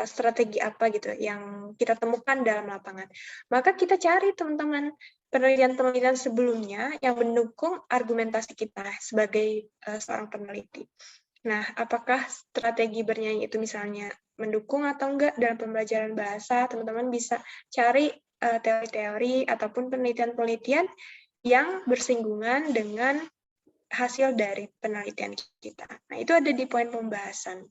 strategi apa gitu yang kita temukan dalam lapangan. Maka kita cari teman-teman penelitian-penelitian sebelumnya yang mendukung argumentasi kita sebagai seorang peneliti. Nah, apakah strategi bernyanyi itu misalnya mendukung atau enggak dalam pembelajaran bahasa, teman-teman bisa cari teori-teori ataupun penelitian-penelitian yang bersinggungan dengan hasil dari penelitian kita. Nah, itu ada di poin pembahasan.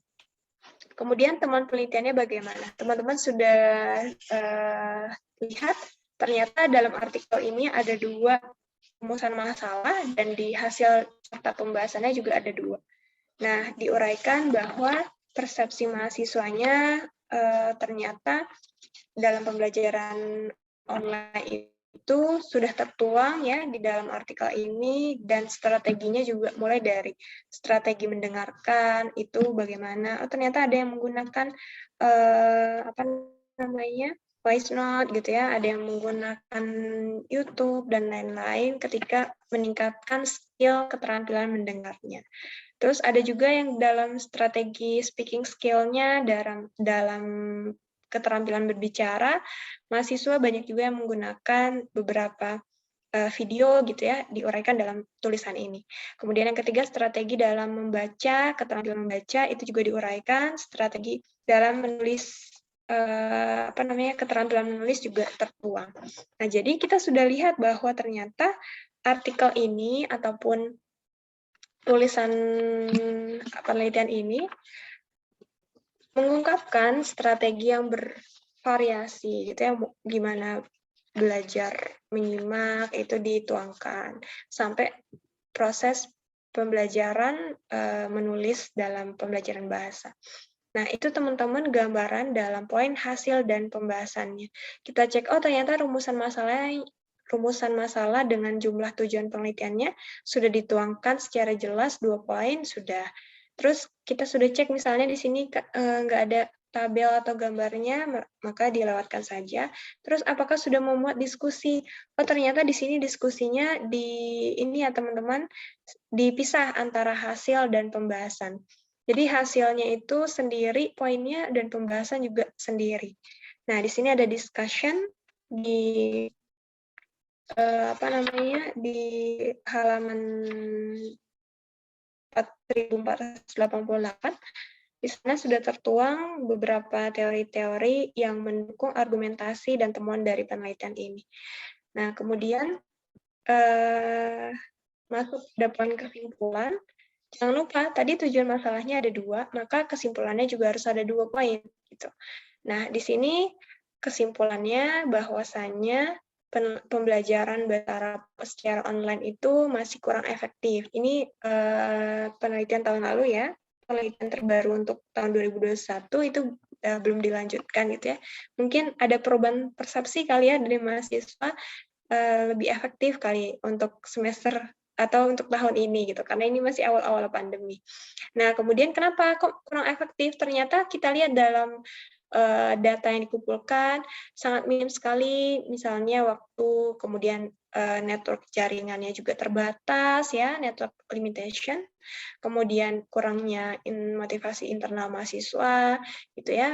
Kemudian temuan penelitiannya bagaimana? Teman-teman sudah lihat, ternyata dalam artikel ini ada 2 rumusan masalah dan di hasil serta pembahasannya juga ada 2. Nah, diuraikan bahwa persepsi mahasiswanya ternyata dalam pembelajaran online itu sudah tertuang ya di dalam artikel ini dan strateginya juga mulai dari strategi mendengarkan itu bagaimana. Oh, ternyata ada yang menggunakan voice note gitu ya, ada yang menggunakan YouTube dan lain-lain ketika meningkatkan skill keterampilan mendengarnya. Terus ada juga yang dalam strategi speaking skill-nya dalam keterampilan berbicara, mahasiswa banyak juga yang menggunakan beberapa video gitu ya, diuraikan dalam tulisan ini. Kemudian yang ketiga, strategi dalam membaca, keterampilan membaca itu juga diuraikan, strategi dalam menulis keterampilan menulis juga tertuang. Nah, jadi kita sudah lihat bahwa ternyata artikel ini ataupun tulisan penelitian ini mengungkapkan strategi yang bervariasi gitu ya, gimana belajar menyimak itu dituangkan sampai proses pembelajaran menulis dalam pembelajaran bahasa. Nah, itu teman-teman gambaran dalam poin hasil dan pembahasannya. Kita cek, oh ternyata rumusan masalah dengan jumlah tujuan penelitiannya sudah dituangkan secara jelas 2 poin sudah. Terus kita sudah cek misalnya di sini nggak ada tabel atau gambarnya, maka dilewatkan saja. Terus apakah sudah memuat diskusi? Oh ternyata di sini diskusinya ini ya teman-teman, dipisah antara hasil dan pembahasan. Jadi hasilnya itu sendiri, poinnya dan pembahasan juga sendiri. Nah di sini ada discussion di di halaman 4488. Di sana sudah tertuang beberapa teori-teori yang mendukung argumentasi dan temuan dari penelitian ini. Nah, kemudian masuk pada poin kesimpulan. Jangan lupa, tadi tujuan masalahnya ada 2, maka kesimpulannya juga harus ada 2 poin. Gitu. Nah, di sini kesimpulannya bahwasannya pembelajaran bahasa Arab secara online itu masih kurang efektif. Ini penelitian tahun lalu ya, penelitian terbaru untuk tahun 2021 itu belum dilanjutkan gitu ya. Mungkin ada perubahan persepsi kali ya dari mahasiswa lebih efektif kali untuk semester atau untuk tahun ini gitu, karena ini masih awal-awal pandemi. Nah, kemudian kenapa kok kurang efektif? Ternyata kita lihat dalam data yang dikumpulkan sangat minim sekali, misalnya waktu, kemudian network jaringannya juga terbatas ya, network limitation, kemudian kurangnya motivasi internal mahasiswa gitu ya,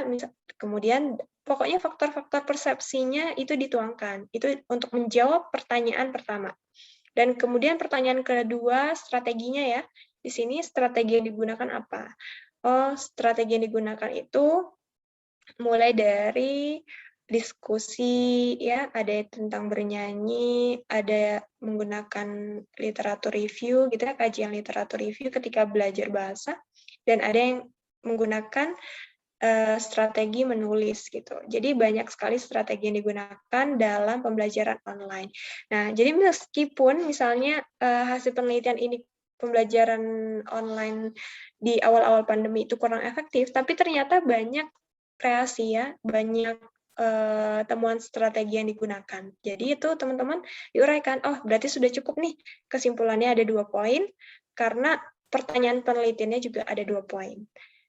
kemudian pokoknya faktor-faktor persepsinya itu dituangkan, itu untuk menjawab pertanyaan pertama. Dan kemudian pertanyaan kedua, strateginya ya. Di sini strategi yang digunakan apa? Oh, strategi yang digunakan itu mulai dari diskusi, ya, ada tentang bernyanyi, ada menggunakan literatur review, gitu ya, kajian literatur review ketika belajar bahasa, dan ada yang menggunakan strategi menulis gitu. Jadi banyak sekali strategi yang digunakan dalam pembelajaran online. Nah, jadi meskipun misalnya hasil penelitian ini pembelajaran online di awal-awal pandemi itu kurang efektif, tapi ternyata banyak kreasi ya, banyak temuan strategi yang digunakan. Jadi itu teman-teman diuraikan, oh berarti sudah cukup nih, kesimpulannya ada 2 poin, karena pertanyaan penelitiannya juga ada 2 poin.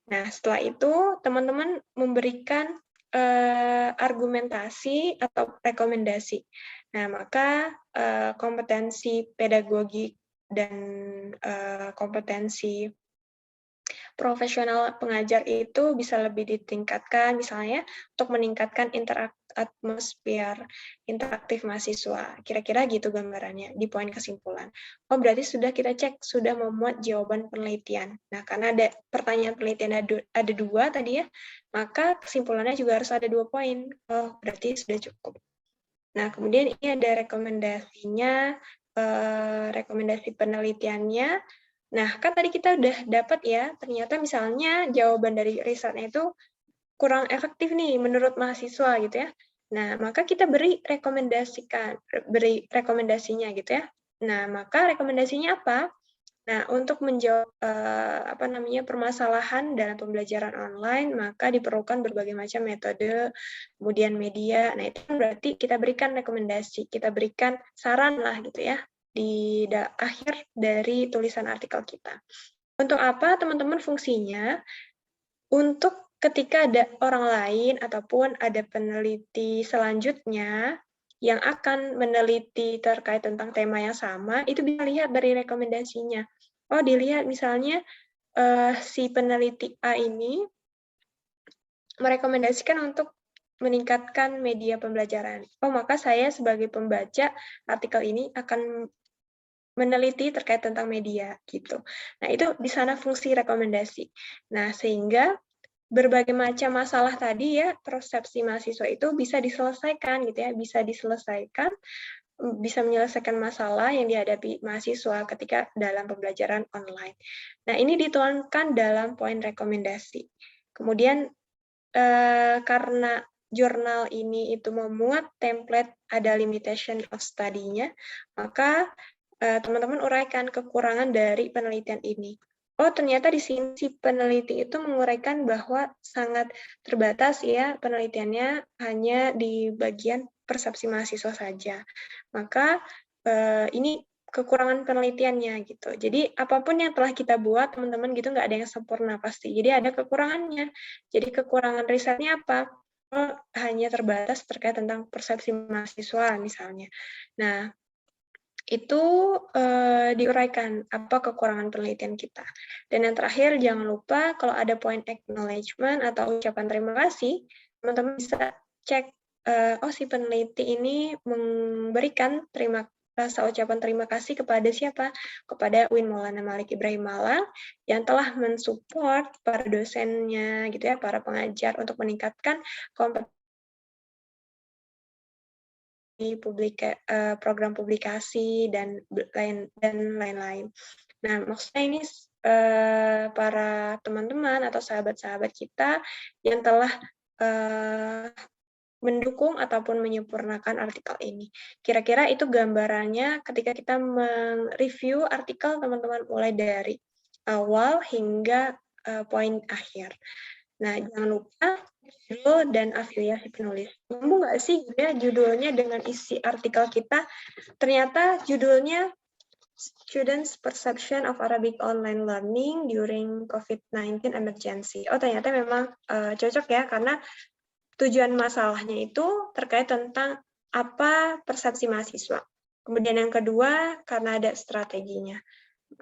Nah, setelah itu teman-teman memberikan argumentasi atau rekomendasi. Nah, maka kompetensi pedagogik dan kompetensi profesional pengajar itu bisa lebih ditingkatkan, misalnya untuk meningkatkan atmosfer interaktif mahasiswa. Kira-kira gitu gambarannya di poin kesimpulan. Oh, berarti sudah kita cek, sudah memuat jawaban penelitian. Nah, karena ada pertanyaan penelitian ada 2 tadi ya, maka kesimpulannya juga harus ada 2 poin. Oh, berarti sudah cukup. Nah, kemudian ini ada rekomendasinya, rekomendasi penelitiannya. Nah, kan tadi kita udah dapat ya, ternyata misalnya jawaban dari risetnya itu kurang efektif nih menurut mahasiswa gitu ya. Nah, maka kita beri rekomendasinya gitu ya. Nah, maka rekomendasinya apa? Nah, untuk menjawab permasalahan dalam pembelajaran online, maka diperlukan berbagai macam metode, kemudian media. Nah, itu berarti kita berikan rekomendasi, kita berikan saran lah gitu ya di akhir dari tulisan artikel kita. Untuk apa teman-teman fungsinya? Untuk ketika ada orang lain ataupun ada peneliti selanjutnya yang akan meneliti terkait tentang tema yang sama, itu bisa lihat dari rekomendasinya. Oh, dilihat misalnya si peneliti A ini merekomendasikan untuk meningkatkan media pembelajaran. Oh, maka saya sebagai pembaca artikel ini akan meneliti terkait tentang media gitu. Nah, itu di sana fungsi rekomendasi. Nah, sehingga berbagai macam masalah tadi ya, persepsi mahasiswa itu bisa diselesaikan gitu ya, bisa diselesaikan, bisa menyelesaikan masalah yang dihadapi mahasiswa ketika dalam pembelajaran online. Nah, ini dituangkan dalam poin rekomendasi. Kemudian karena jurnal ini itu memuat template ada limitation of study-nya, maka teman-teman uraikan kekurangan dari penelitian ini. Oh, ternyata di sini si peneliti itu menguraikan bahwa sangat terbatas ya penelitiannya hanya di bagian persepsi mahasiswa saja. Maka ini kekurangan penelitiannya gitu. Jadi apapun yang telah kita buat teman-teman gitu nggak ada yang sempurna pasti. Jadi ada kekurangannya. Jadi kekurangan risetnya apa? Oh, hanya terbatas terkait tentang persepsi mahasiswa misalnya. Nah, itu diuraikan apa kekurangan penelitian kita. Dan yang terakhir, jangan lupa kalau ada poin acknowledgement atau ucapan terima kasih, teman-teman bisa cek, oh si peneliti ini memberikan rasa ucapan terima kasih kepada siapa? Kepada UIN Maulana Malik Ibrahim Malang yang telah mensupport para dosennya gitu ya, para pengajar untuk meningkatkan kompetensi program publikasi dan lain-lain. Nah, maksudnya ini para teman-teman atau sahabat-sahabat kita yang telah mendukung ataupun menyempurnakan artikel ini. Kira-kira itu gambarannya ketika kita mereview artikel teman-teman mulai dari awal hingga poin akhir. Nah, jangan lupa judul dan afiliasi penulis. Nyambung nggak sih ya judulnya dengan isi artikel kita? Ternyata judulnya Students' Perception of Arabic Online Learning During COVID-19 Emergency. Oh, ternyata memang cocok ya, karena tujuan masalahnya itu terkait tentang apa persepsi mahasiswa. Kemudian yang kedua, karena ada strateginya.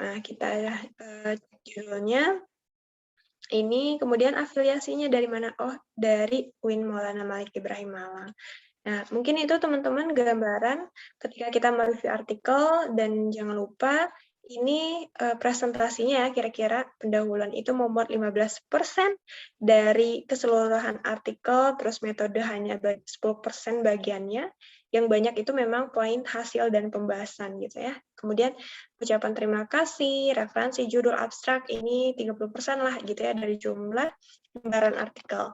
Nah, kita judulnya ini, kemudian afiliasinya dari mana? Oh, dari UIN Maulana Malik Ibrahim Malang. Nah, mungkin itu teman-teman gambaran ketika kita mereview artikel, dan jangan lupa ini presentasinya ya, kira-kira pendahuluan itu memuat 15% dari keseluruhan artikel, terus metode hanya 10% bagiannya, yang banyak itu memang poin hasil dan pembahasan gitu ya. Kemudian ucapan terima kasih, referensi, judul, abstrak, ini 30% lah gitu ya dari jumlah lembaran artikel.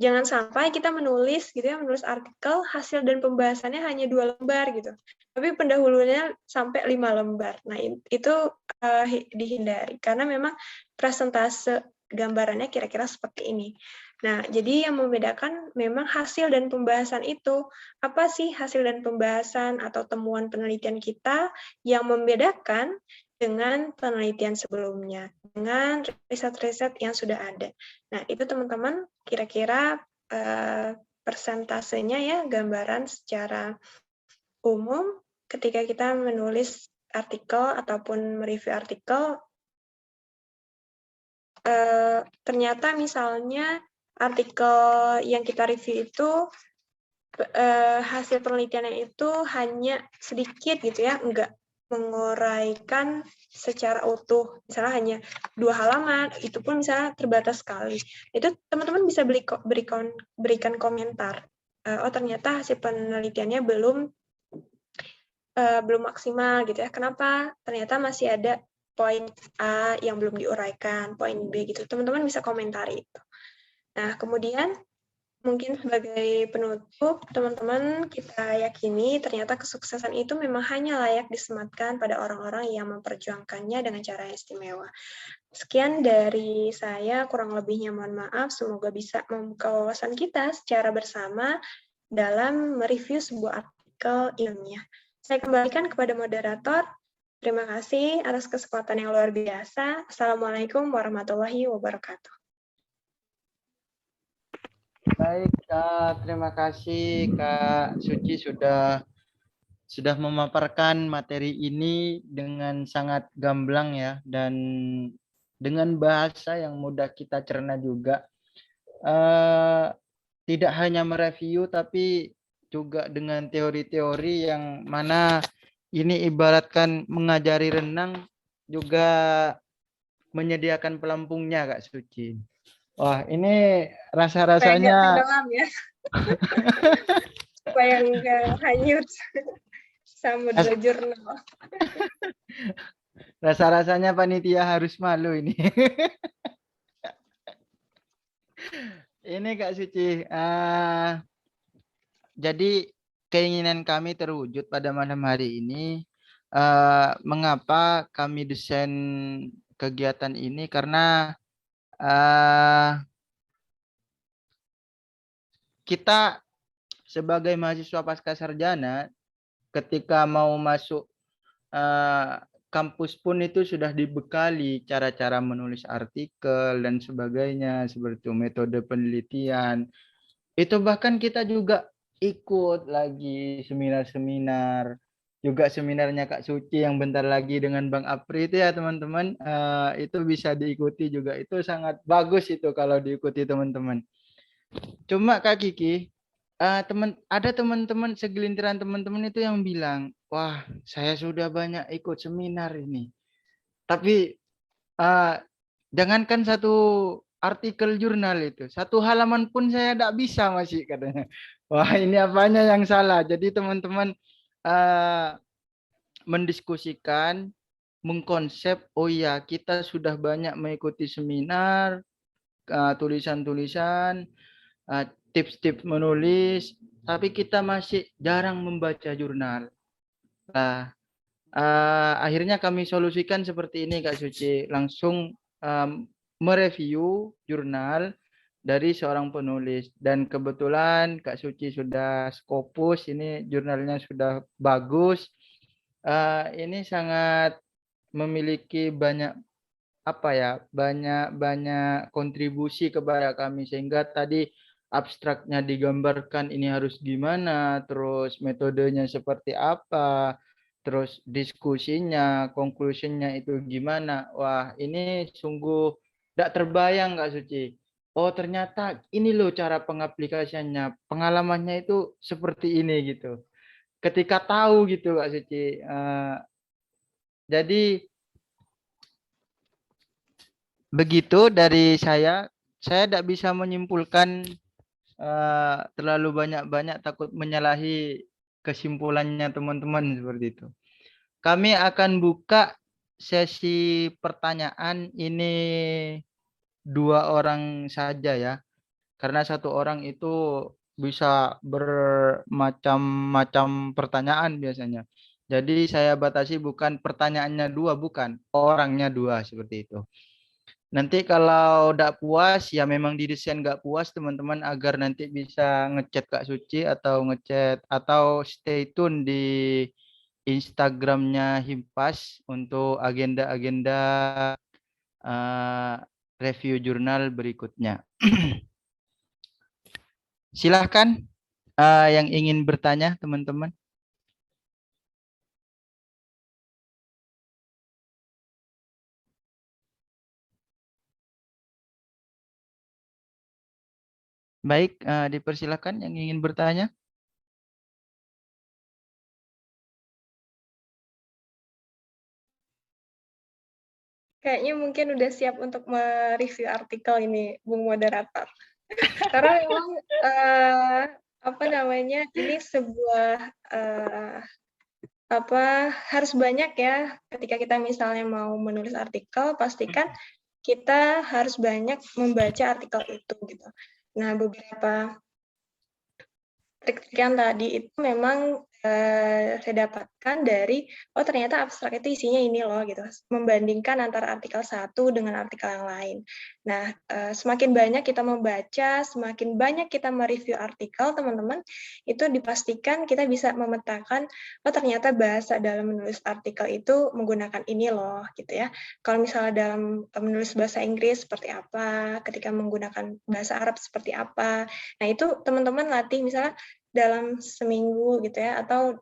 Jangan sampai kita menulis gitu ya, menulis artikel, hasil dan pembahasannya hanya 2 lembar gitu. Tapi pendahulunya sampai 5 lembar. Nah, itu dihindari karena memang presentase gambarannya kira-kira seperti ini. Nah, jadi yang membedakan memang hasil dan pembahasan itu. Apa sih hasil dan pembahasan atau temuan penelitian kita yang membedakan dengan penelitian sebelumnya, dengan riset-riset yang sudah ada. Nah, itu teman-teman kira-kira persentasenya ya, gambaran secara umum ketika kita menulis artikel ataupun mereview artikel, ternyata misalnya artikel yang kita review itu hasil penelitiannya itu hanya sedikit gitu ya, enggak menguraikan secara utuh, misalnya hanya 2 halaman, itu pun misalnya terbatas sekali. Itu teman-teman bisa berikan komentar. Oh, ternyata hasil penelitiannya belum maksimal gitu ya. Kenapa? Ternyata masih ada poin A yang belum diuraikan, poin B gitu. Teman-teman bisa komentari itu. Nah, kemudian mungkin sebagai penutup, teman-teman, kita yakini ternyata kesuksesan itu memang hanya layak disematkan pada orang-orang yang memperjuangkannya dengan cara yang istimewa. Sekian dari saya, kurang lebihnya mohon maaf, semoga bisa membuka wawasan kita secara bersama dalam mereview sebuah artikel ilmiah. Saya kembalikan kepada moderator. Terima kasih atas kesempatan yang luar biasa. Assalamualaikum warahmatullahi wabarakatuh. Baik, Kak. Terima kasih Kak Suci sudah memaparkan materi ini dengan sangat gamblang ya, dan dengan bahasa yang mudah kita cerna juga. tidak hanya mereview tapi juga dengan teori-teori yang mana ini ibaratkan mengajari renang juga menyediakan pelampungnya Kak Suci. Wah, ini Supaya nggak rasa-rasanya tenggelam ya, supaya nggak hanyut samudra jurnal. rasa-rasanya panitia harus malu ini. Ini Kak Suci, jadi keinginan kami terwujud pada malam hari ini. Mengapa kami desain kegiatan ini? Karena kita sebagai mahasiswa pasca sarjana, ketika mau masuk kampus pun itu sudah dibekali cara-cara menulis artikel dan sebagainya, seperti itu, metode penelitian. Itu bahkan kita juga ikut lagi seminar-seminar, juga seminarnya Kak Suci yang bentar lagi dengan Bang Apri itu ya teman-teman. Itu bisa diikuti juga, itu sangat bagus itu kalau diikuti teman-teman. Cuma Kak Kiki, ada teman-teman segelintiran teman-teman itu yang bilang, wah saya sudah banyak ikut seminar ini, tapi jangankan satu artikel jurnal itu, satu halaman pun saya tidak bisa masih katanya. Wah ini apanya yang salah? Jadi teman-teman mendiskusikan, mengkonsep, oh ya kita sudah banyak mengikuti seminar, tulisan-tulisan, tips-tips menulis, tapi kita masih jarang membaca jurnal. Nah, akhirnya kami solusikan seperti ini Kak Suci, langsung mereview jurnal dari seorang penulis, dan kebetulan Kak Suci sudah Scopus, ini jurnalnya sudah bagus. Ini sangat memiliki banyak banyak kontribusi kepada kami, sehingga tadi abstraknya digambarkan ini harus gimana, terus metodenya seperti apa, terus diskusinya, conclusionnya itu gimana. Wah ini sungguh tidak terbayang Kak Suci. Oh ternyata ini loh cara pengaplikasiannya, pengalamannya itu seperti ini gitu. Ketika tahu gitu Kak Suci. Jadi begitu dari saya tidak bisa menyimpulkan terlalu banyak-banyak, takut menyalahi kesimpulannya teman-teman seperti itu. Kami akan buka sesi pertanyaan ini 2 orang saja ya, karena 1 orang itu bisa bermacam-macam pertanyaan biasanya. Jadi saya batasi bukan pertanyaannya 2, bukan orangnya 2 seperti itu. Nanti kalau udah puas, ya memang didesain nggak puas teman-teman, agar nanti bisa ngechat Kak Suci atau ngechat atau stay tune di Instagramnya Himpas untuk agenda-agenda review jurnal berikutnya. Silahkan yang ingin bertanya teman-teman. Baik, dipersilakan yang ingin bertanya. Kayaknya mungkin udah siap untuk mereview artikel ini, Bung Moderator. Karena memang ini sebuah harus banyak ya, ketika kita misalnya mau menulis artikel, pastikan kita harus banyak membaca artikel itu gitu. Nah, beberapa trik-trik yang tadi itu memang saya dapatkan dari, oh ternyata abstrak itu isinya ini loh gitu, membandingkan antara artikel satu dengan artikel yang lain. Nah, semakin banyak kita membaca, semakin banyak kita mereview artikel, teman-teman, itu dipastikan kita bisa memetakan, oh ternyata bahasa dalam menulis artikel itu menggunakan ini loh gitu ya. Kalau misalnya dalam menulis bahasa Inggris seperti apa, ketika menggunakan bahasa Arab seperti apa. Nah, itu teman-teman latih misalnya dalam seminggu gitu ya, atau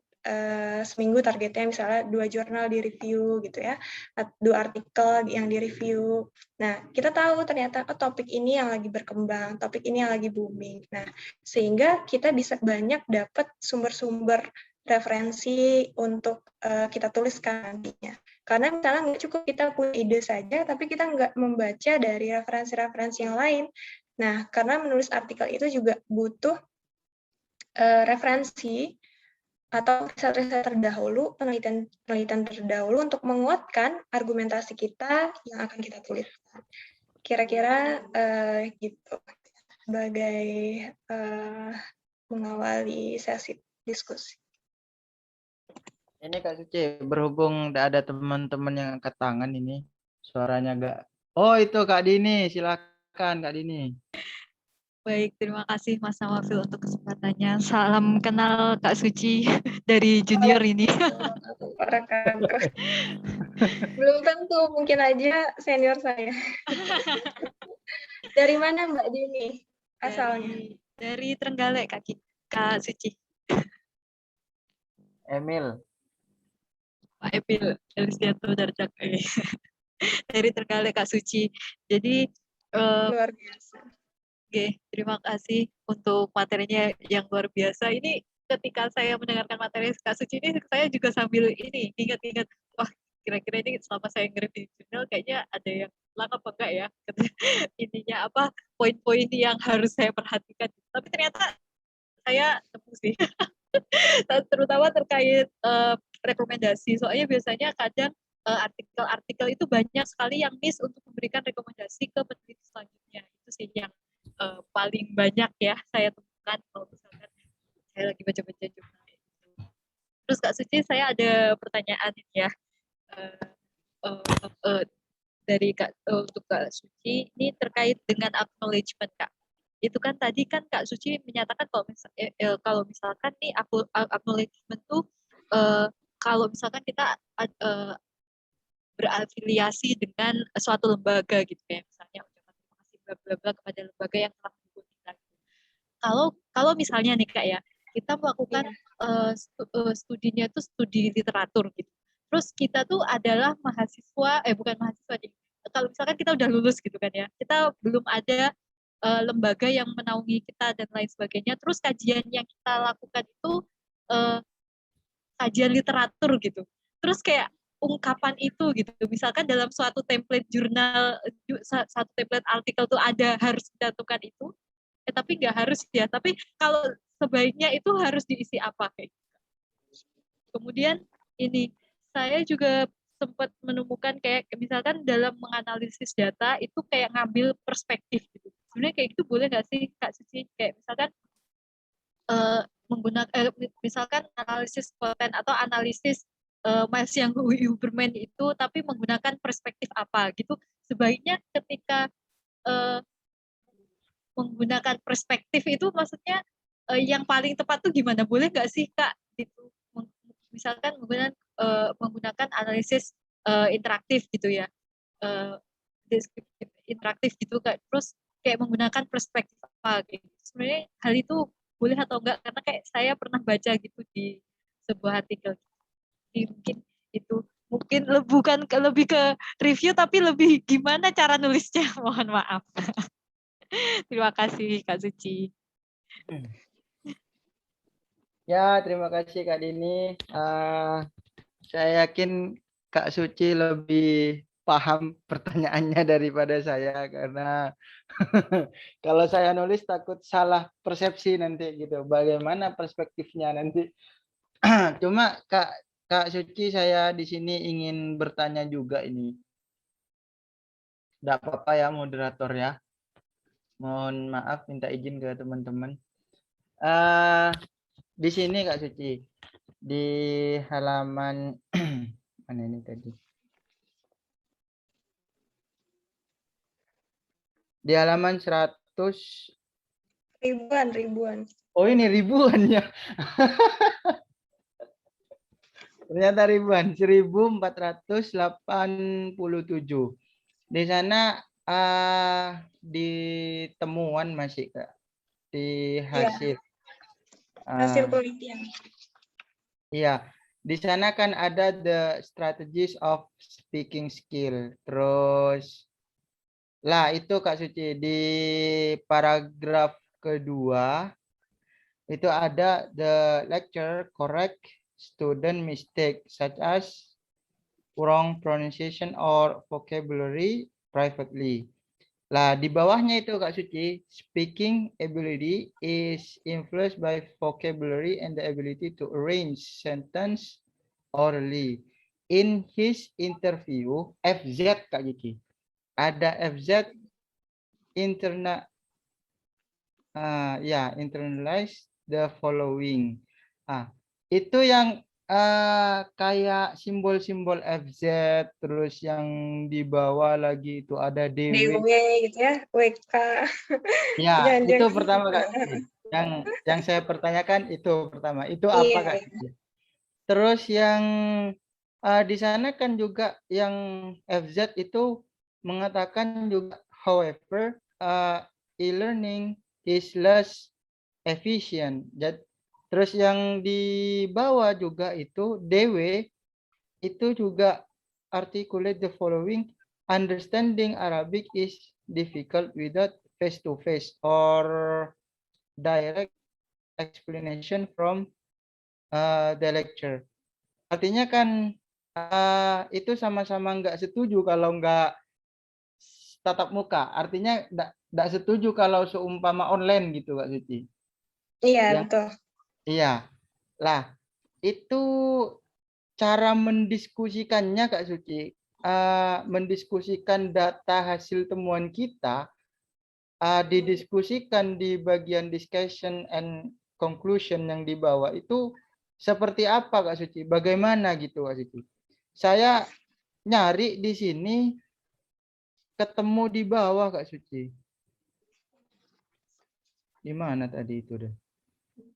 seminggu targetnya misalnya 2 jurnal di-review gitu ya, 2 artikel yang di-review. Nah, kita tahu ternyata topik ini yang lagi berkembang, topik ini yang lagi booming. Nah, sehingga kita bisa banyak dapat sumber-sumber referensi untuk kita tuliskan nantinya. Karena misalnya nggak cukup kita punya ide saja, tapi kita nggak membaca dari referensi-referensi yang lain. Nah, karena menulis artikel itu juga butuh referensi atau riset-riset terdahulu, penelitian terdahulu untuk menguatkan argumentasi kita yang akan kita tuliskan. Kira-kira gitu sebagai mengawali sesi diskusi. Ini Kak Suci, berhubung ada teman-teman yang angkat tangan ini, suaranya agak. Oh itu Kak Dini, silakan Kak Dini. Baik, terima kasih Mas Nawafil untuk kesempatannya. Salam kenal Kak Suci dari junior ini. Belum tentu, mungkin aja senior saya. Dari mana Mbak Dini asalnya? Dari Trenggalek Kak Suci. Emil. Pak Emil Elisianto Darjak. Dari Trenggalek Kak Suci. Jadi luar biasa. Oke, terima kasih untuk materinya yang luar biasa. Ini ketika saya mendengarkan materi Kak Suci ini, saya juga sambil ini ingat-ingat, wah kira-kira ini selama saya nge-review jurnal kayaknya ada yang hilang apa enggak ya? Intinya apa poin-poin yang harus saya perhatikan. Tapi ternyata saya temu sih, terutama terkait rekomendasi. Soalnya biasanya kadang artikel-artikel itu banyak sekali yang miss untuk memberikan rekomendasi ke peneliti selanjutnya. Itu sih yang paling banyak ya saya temukan kalau misalkan saya lagi baca-baca jurnal itu. Terus Kak Suci, saya ada pertanyaan ini ya dari untuk Kak Suci, ini terkait dengan acknowledgement Kak. Itu kan tadi kan Kak Suci menyatakan kalau misalkan nih acknowledgement tuh kalau misalkan kita berafiliasi dengan suatu lembaga gitu ya, misalnya ucapan terima kasih bla bla bla kepada lembaga yang telah mendukung kita. Kalau misalnya nih Kak ya, kita melakukan studinya itu studi literatur gitu. Terus kita tuh adalah mahasiswa, bukan mahasiswa nih. Kalau misalkan kita udah lulus gitu kan ya, kita belum ada lembaga yang menaungi kita dan lain sebagainya. Terus kajian yang kita lakukan itu kajian literatur gitu. Terus kayak ungkapan itu gitu. Misalkan dalam suatu template jurnal, satu template artikel tuh ada harus dicantumkan itu, tapi nggak harus ya. Tapi kalau sebaiknya itu harus diisi apa kayak. Kemudian ini saya juga sempat menemukan kayak misalkan dalam menganalisis data itu kayak ngambil perspektif gitu. Sebenarnya kayak gitu boleh nggak sih Kak Suci? Kayak misalkan menggunakan misalkan analisis konten atau analisis Mas yang Huberman itu tapi menggunakan perspektif apa gitu. Sebaiknya ketika menggunakan perspektif itu maksudnya yang paling tepat tuh gimana? Boleh nggak sih Kak gitu? Misalkan menggunakan analisis interaktif gitu ya, interaktif gitu Kak. Terus kayak menggunakan perspektif apa gitu. Sebenarnya hal itu boleh atau enggak, karena kayak saya pernah baca gitu di sebuah artikel. Jadi mungkin itu mungkin bukan lebih ke review tapi lebih gimana cara nulisnya. Mohon maaf. Terima kasih Kak Suci. Ya, terima kasih Kak Dini. Saya yakin Kak Suci lebih paham pertanyaannya daripada saya karena kalau saya nulis takut salah persepsi nanti gitu. Bagaimana perspektifnya nanti. Cuma Kak Suci, saya di sini ingin bertanya juga ini. Tidak apa-apa ya moderator ya. Mohon maaf, minta izin ke teman-teman. Di sini Kak Suci, di halaman mana ini tadi? Di halaman 100 ribuan. Oh, ini ribuan ya. Ternyata ribuan, 1487. Di sana di temuan masih Kak, di hasil. Hasil penelitian. Iya, di sana kan ada the strategies of speaking skill. Terus lah itu Kak Suci di paragraf kedua itu ada the lecture correct student mistake such as wrong pronunciation or vocabulary privately. Lah di bawahnya itu Kak Suci, speaking ability is influenced by vocabulary and the ability to arrange sentence orally. In his interview, FZ Kak Suci. Ada FZ interna ya internalize the following. Itu yang kayak simbol-simbol FZ, terus yang di bawah lagi itu ada DW. DW gitu ya, WK. Ya, itu Jangan-jangan. pertama Kak Cici. Yang saya pertanyakan itu pertama. Itu apa Iya, Kak iya. Cici? Terus yang di sana kan juga yang FZ itu mengatakan juga however e-learning is less efficient. Terus yang di bawah juga itu DW itu juga articulate the following: understanding Arabic is difficult without face to face or direct explanation from the lecture. Artinya kan itu sama-sama nggak setuju kalau nggak tatap muka. Artinya nggak setuju kalau seumpama online gitu Kak Suci. Iya, Yang betul. iya. Lah, itu cara mendiskusikannya Kak Suci. Mendiskusikan data hasil temuan kita didiskusikan di bagian discussion and conclusion yang di bawah itu seperti apa Kak Suci? Bagaimana gitu Kak Suci? Saya nyari di sini ketemu di bawah Kak Suci. Di mana tadi itu deh?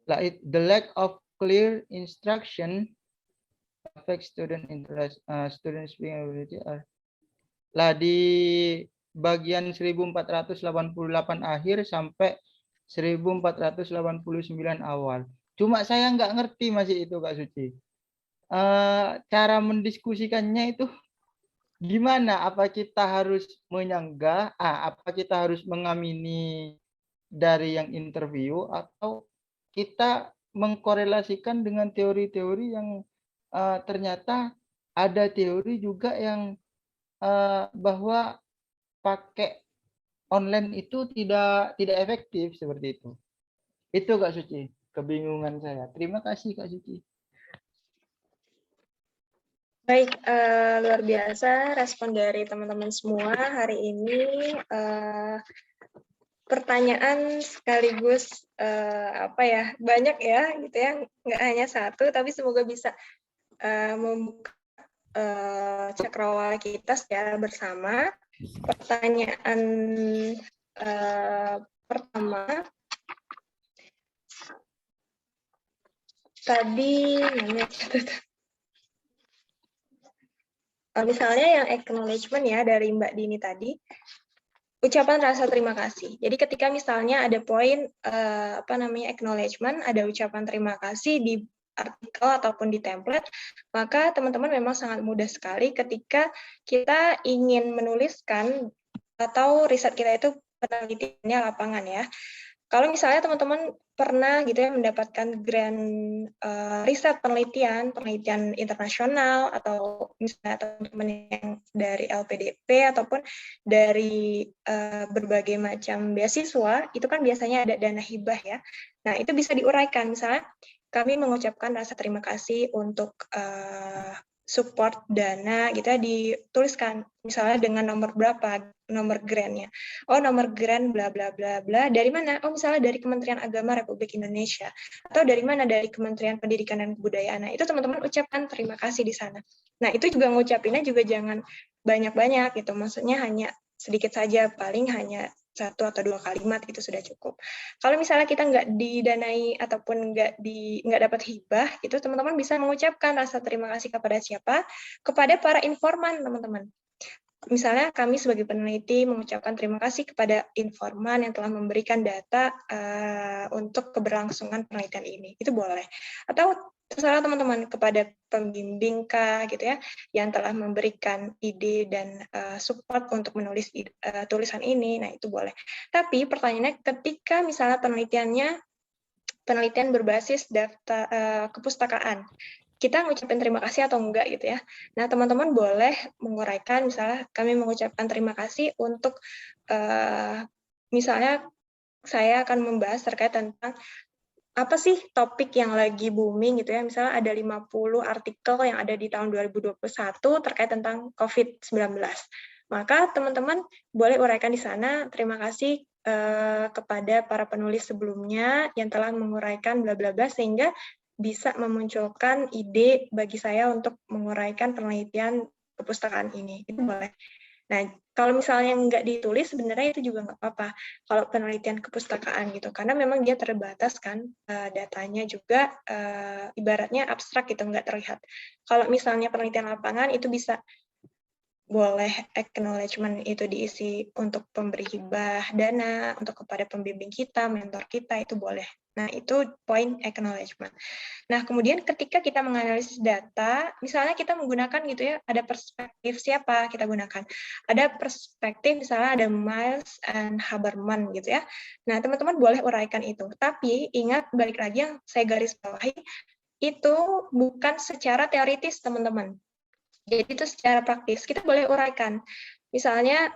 The lack of clear instruction affects student interest, student speaking ability. Lah di bagian 1488 akhir sampai 1489 awal. Cuma saya nggak ngerti masih itu Kak Suci. Cara mendiskusikannya itu gimana? Apa kita harus menyanggah? Apa kita harus mengamini dari yang interview atau kita mengkorelasikan dengan teori-teori yang ternyata ada teori juga yang bahwa pakai online itu tidak efektif seperti itu. Itu Kak Suci, kebingungan saya. Terima kasih Kak Suci. Baik, luar biasa respon dari teman-teman semua hari ini. Pertanyaan sekaligus banyak ya gitu ya, nggak hanya satu, tapi semoga bisa membuka cakrawala kita secara bersama. Pertanyaan pertama tadi misalnya yang acknowledgement ya dari Mbak Dini tadi, ucapan rasa terima kasih. Jadi ketika misalnya ada poin acknowledgement, ada ucapan terima kasih di artikel ataupun di template, maka teman-teman memang sangat mudah sekali ketika kita ingin menuliskan atau riset kita itu penelitiannya lapangan ya. Kalau misalnya teman-teman pernah gitu ya mendapatkan grant riset penelitian internasional, atau misalnya teman-teman yang dari LPDP ataupun dari berbagai macam beasiswa, itu kan biasanya ada dana hibah ya. Nah, itu bisa diuraikan, misalnya kami mengucapkan rasa terima kasih untuk support dana gitu ya, dituliskan misalnya dengan nomor berapa, nomor grant-nya. Oh, nomor grant bla bla bla bla. Dari mana? Oh, misalnya dari Kementerian Agama Republik Indonesia. Atau dari mana? Dari Kementerian Pendidikan dan Kebudayaan. Nah, itu teman-teman ucapkan terima kasih di sana. Nah, itu juga ngucapinnya juga jangan banyak-banyak gitu. Maksudnya hanya sedikit saja, paling hanya 1 atau 2 kalimat itu sudah cukup. Kalau misalnya kita nggak didanai ataupun nggak dapat hibah, itu teman-teman bisa mengucapkan rasa terima kasih kepada siapa? Kepada para informan, teman-teman. misalnya kami sebagai peneliti mengucapkan terima kasih kepada informan yang telah memberikan data untuk keberlangsungan penelitian ini. Itu boleh. Atau terserah teman-teman kepada pembimbing Kak gitu ya, yang telah memberikan ide dan support untuk menulis tulisan ini. Nah, itu boleh. Tapi pertanyaannya ketika misalnya penelitian berbasis daftar kepustakaan, kita ngucapin terima kasih atau enggak gitu ya. Nah, teman-teman boleh menguraikan, misalnya kami mengucapkan terima kasih untuk, misalnya saya akan membahas terkait tentang apa sih topik yang lagi booming gitu ya, misalnya ada 50 artikel yang ada di tahun 2021 terkait tentang COVID-19. Maka teman-teman boleh uraikan di sana, terima kasih kepada para penulis sebelumnya yang telah menguraikan bla bla bla, sehingga bisa memunculkan ide bagi saya untuk menguraikan penelitian kepustakaan ini. Itu boleh. Nah, kalau misalnya nggak ditulis, sebenarnya itu juga nggak apa-apa kalau penelitian kepustakaan gitu, karena memang dia terbatas kan, datanya juga ibaratnya abstrak gitu, nggak terlihat. Kalau misalnya penelitian lapangan itu bisa boleh acknowledgement itu diisi untuk pemberi hibah dana, untuk kepada pembimbing kita, mentor kita, itu boleh. Nah, itu poin acknowledgement. Nah, kemudian ketika kita menganalisis data, misalnya kita menggunakan gitu ya, ada perspektif siapa kita gunakan. Ada perspektif misalnya ada Miles and Haberman gitu ya. Nah, teman-teman boleh uraikan itu. Tapi ingat, balik lagi yang saya garis bawahi, itu bukan secara teoritis, teman-teman. Jadi itu secara praktis, kita boleh uraikan. Misalnya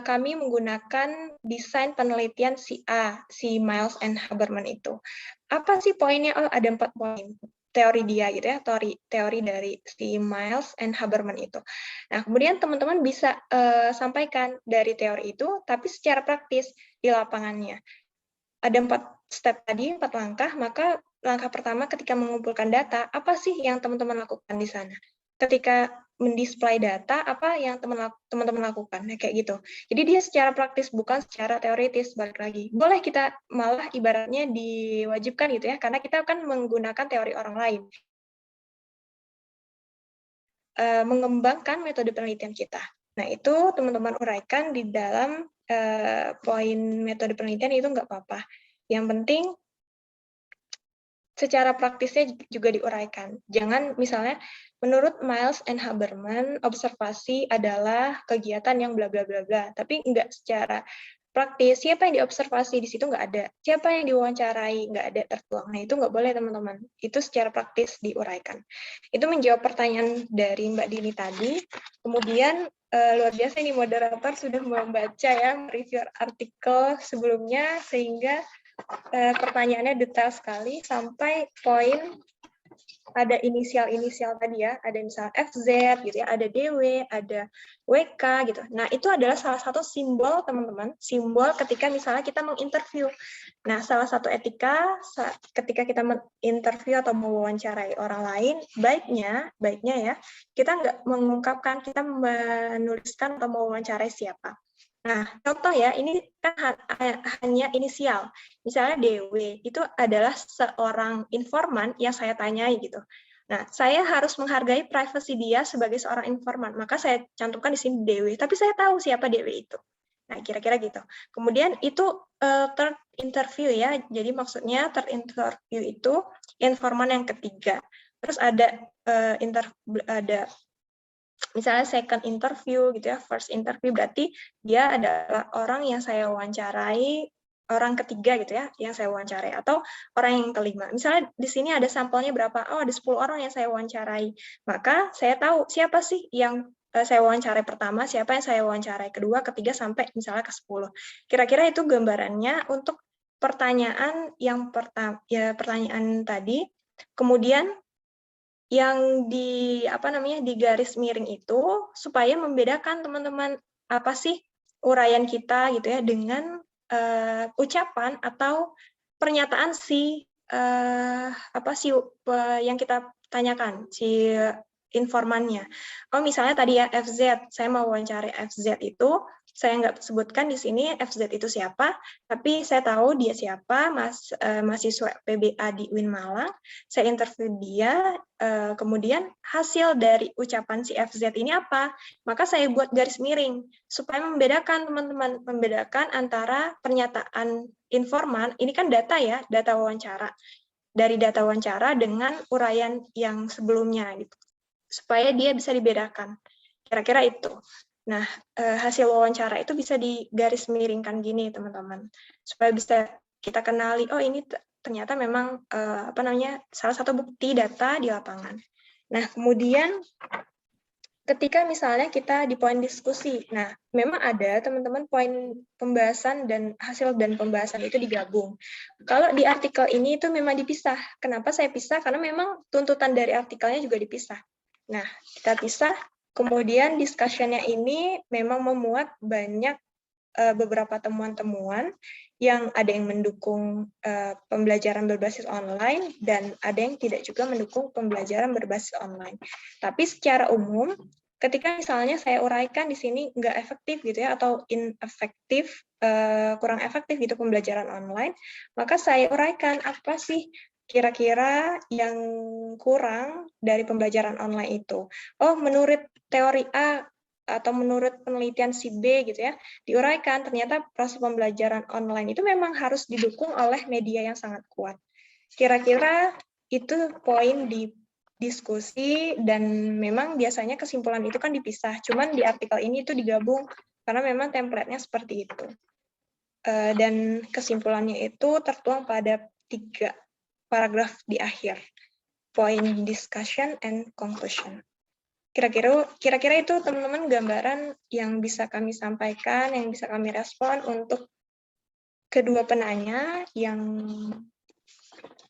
kami menggunakan desain penelitian si A, si Miles and Haberman itu. Apa sih poinnya? Oh, ada 4 poin. Teori dia gitu ya, teori dari si Miles and Haberman itu. Nah, kemudian teman-teman bisa sampaikan dari teori itu, tapi secara praktis di lapangannya. Ada 4 step tadi, 4 langkah, maka langkah pertama ketika mengumpulkan data, apa sih yang teman-teman lakukan di sana? Ketika mendisplay data, apa yang teman-teman lakukan? Nah, kayak gitu. Jadi dia secara praktis, bukan secara teoritis, balik lagi. Boleh kita malah ibaratnya diwajibkan gitu ya, karena kita akan menggunakan teori orang lain. Mengembangkan metode penelitian kita. Nah, itu teman-teman uraikan di dalam poin metode penelitian, itu nggak apa-apa. Yang penting secara praktisnya juga diuraikan. Jangan misalnya, menurut Miles and Haberman, observasi adalah kegiatan yang bla bla bla bla, tapi nggak secara praktis. Siapa yang diobservasi di situ nggak ada. Siapa yang diwawancarai nggak ada tertuang. Nah, itu nggak boleh, teman-teman. Itu secara praktis diuraikan. Itu menjawab pertanyaan dari Mbak Dini tadi. Kemudian luar biasa ini moderator sudah membaca ya, review artikel sebelumnya, sehingga pertanyaannya detail sekali sampai poin ada inisial-inisial tadi ya, ada misal FZ gitu ya, ada DW, ada WK gitu. Nah, itu adalah salah satu simbol, teman-teman, simbol ketika misalnya kita menginterview. Nah, salah satu etika ketika kita menginterview atau mewawancarai orang lain, baiknya ya, kita nggak mengungkapkan, kita menuliskan atau mewawancarai siapa. Nah, contoh ya, ini kan hanya inisial. Misalnya DW, itu adalah seorang informan yang saya tanyai gitu. Nah, saya harus menghargai privasi dia sebagai seorang informan, maka saya cantumkan di sini DW, tapi saya tahu siapa DW itu. Nah, kira-kira gitu. Kemudian itu third interview ya, jadi maksudnya third interview itu informan yang ketiga. Terus ada misalnya second interview gitu ya, first interview berarti dia adalah orang yang saya wawancarai, orang ketiga gitu ya, yang saya wawancarai, atau orang yang kelima. Misalnya di sini ada sampelnya berapa? Oh, ada 10 orang yang saya wawancarai. Maka saya tahu siapa sih yang saya wawancarai pertama, siapa yang saya wawancarai kedua, ketiga, sampai misalnya ke 10. Kira-kira itu gambarannya untuk pertanyaan yang pertama, ya pertanyaan tadi. Kemudian yang di garis miring itu supaya membedakan teman-teman apa sih uraian kita gitu ya dengan ucapan atau pernyataan yang kita tanyakan, si informannya. Oh, misalnya tadi ya FZ, saya mau wawancara FZ itu Saya nggak sebutkan di sini FZ itu siapa, tapi saya tahu dia siapa, mahasiswa PBA di UIN Malang. Saya interview dia, kemudian hasil dari ucapan si FZ ini apa? Maka saya buat garis miring, supaya membedakan teman-teman, membedakan antara pernyataan informan, ini kan data ya, data wawancara, dari data wawancara dengan uraian yang sebelumnya, gitu, supaya dia bisa dibedakan. Kira-kira itu. Nah, hasil wawancara itu bisa digaris miringkan gini, teman-teman, supaya bisa kita kenali, oh ini ternyata memang salah satu bukti data di lapangan. Nah, kemudian ketika misalnya kita di poin diskusi, nah memang ada teman-teman poin pembahasan dan hasil dan pembahasan itu digabung. Kalau di artikel ini itu memang dipisah. Kenapa saya pisah? Karena memang tuntutan dari artikelnya juga dipisah. Nah, kita pisah. Kemudian discussion-nya ini memang memuat banyak beberapa temuan-temuan yang ada yang mendukung pembelajaran berbasis online dan ada yang tidak juga mendukung pembelajaran berbasis online. Tapi secara umum, ketika misalnya saya uraikan di sini nggak efektif gitu ya, atau inefektif, kurang efektif gitu pembelajaran online, maka saya uraikan apa sih kira-kira yang kurang dari pembelajaran online itu. Oh, menurut teori A atau menurut penelitian si B gitu ya, diuraikan ternyata proses pembelajaran online itu memang harus didukung oleh media yang sangat kuat. Kira-kira itu poin di diskusi, dan memang biasanya kesimpulan itu kan dipisah, cuman di artikel ini itu digabung karena memang template-nya seperti itu. Dan kesimpulannya itu tertuang pada 3 paragraf di akhir. Point, discussion, and conclusion. Kira-kira itu teman-teman gambaran yang bisa kami sampaikan, yang bisa kami respon untuk kedua penanya yang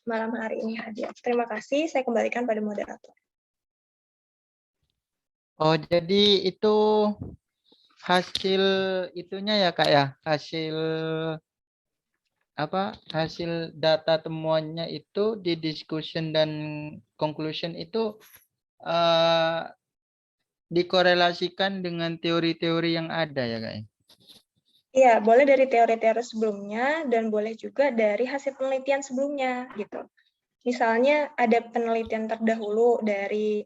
malam hari ini hadir. Terima kasih, saya kembalikan pada moderator. Oh, jadi itu hasil itunya ya Kak ya, hasil hasil data temuannya itu di discussion dan conclusion itu dikorelasikan dengan teori-teori yang ada ya Kak ya? Iya, boleh dari teori-teori sebelumnya dan boleh juga dari hasil penelitian sebelumnya gitu. Misalnya ada penelitian terdahulu dari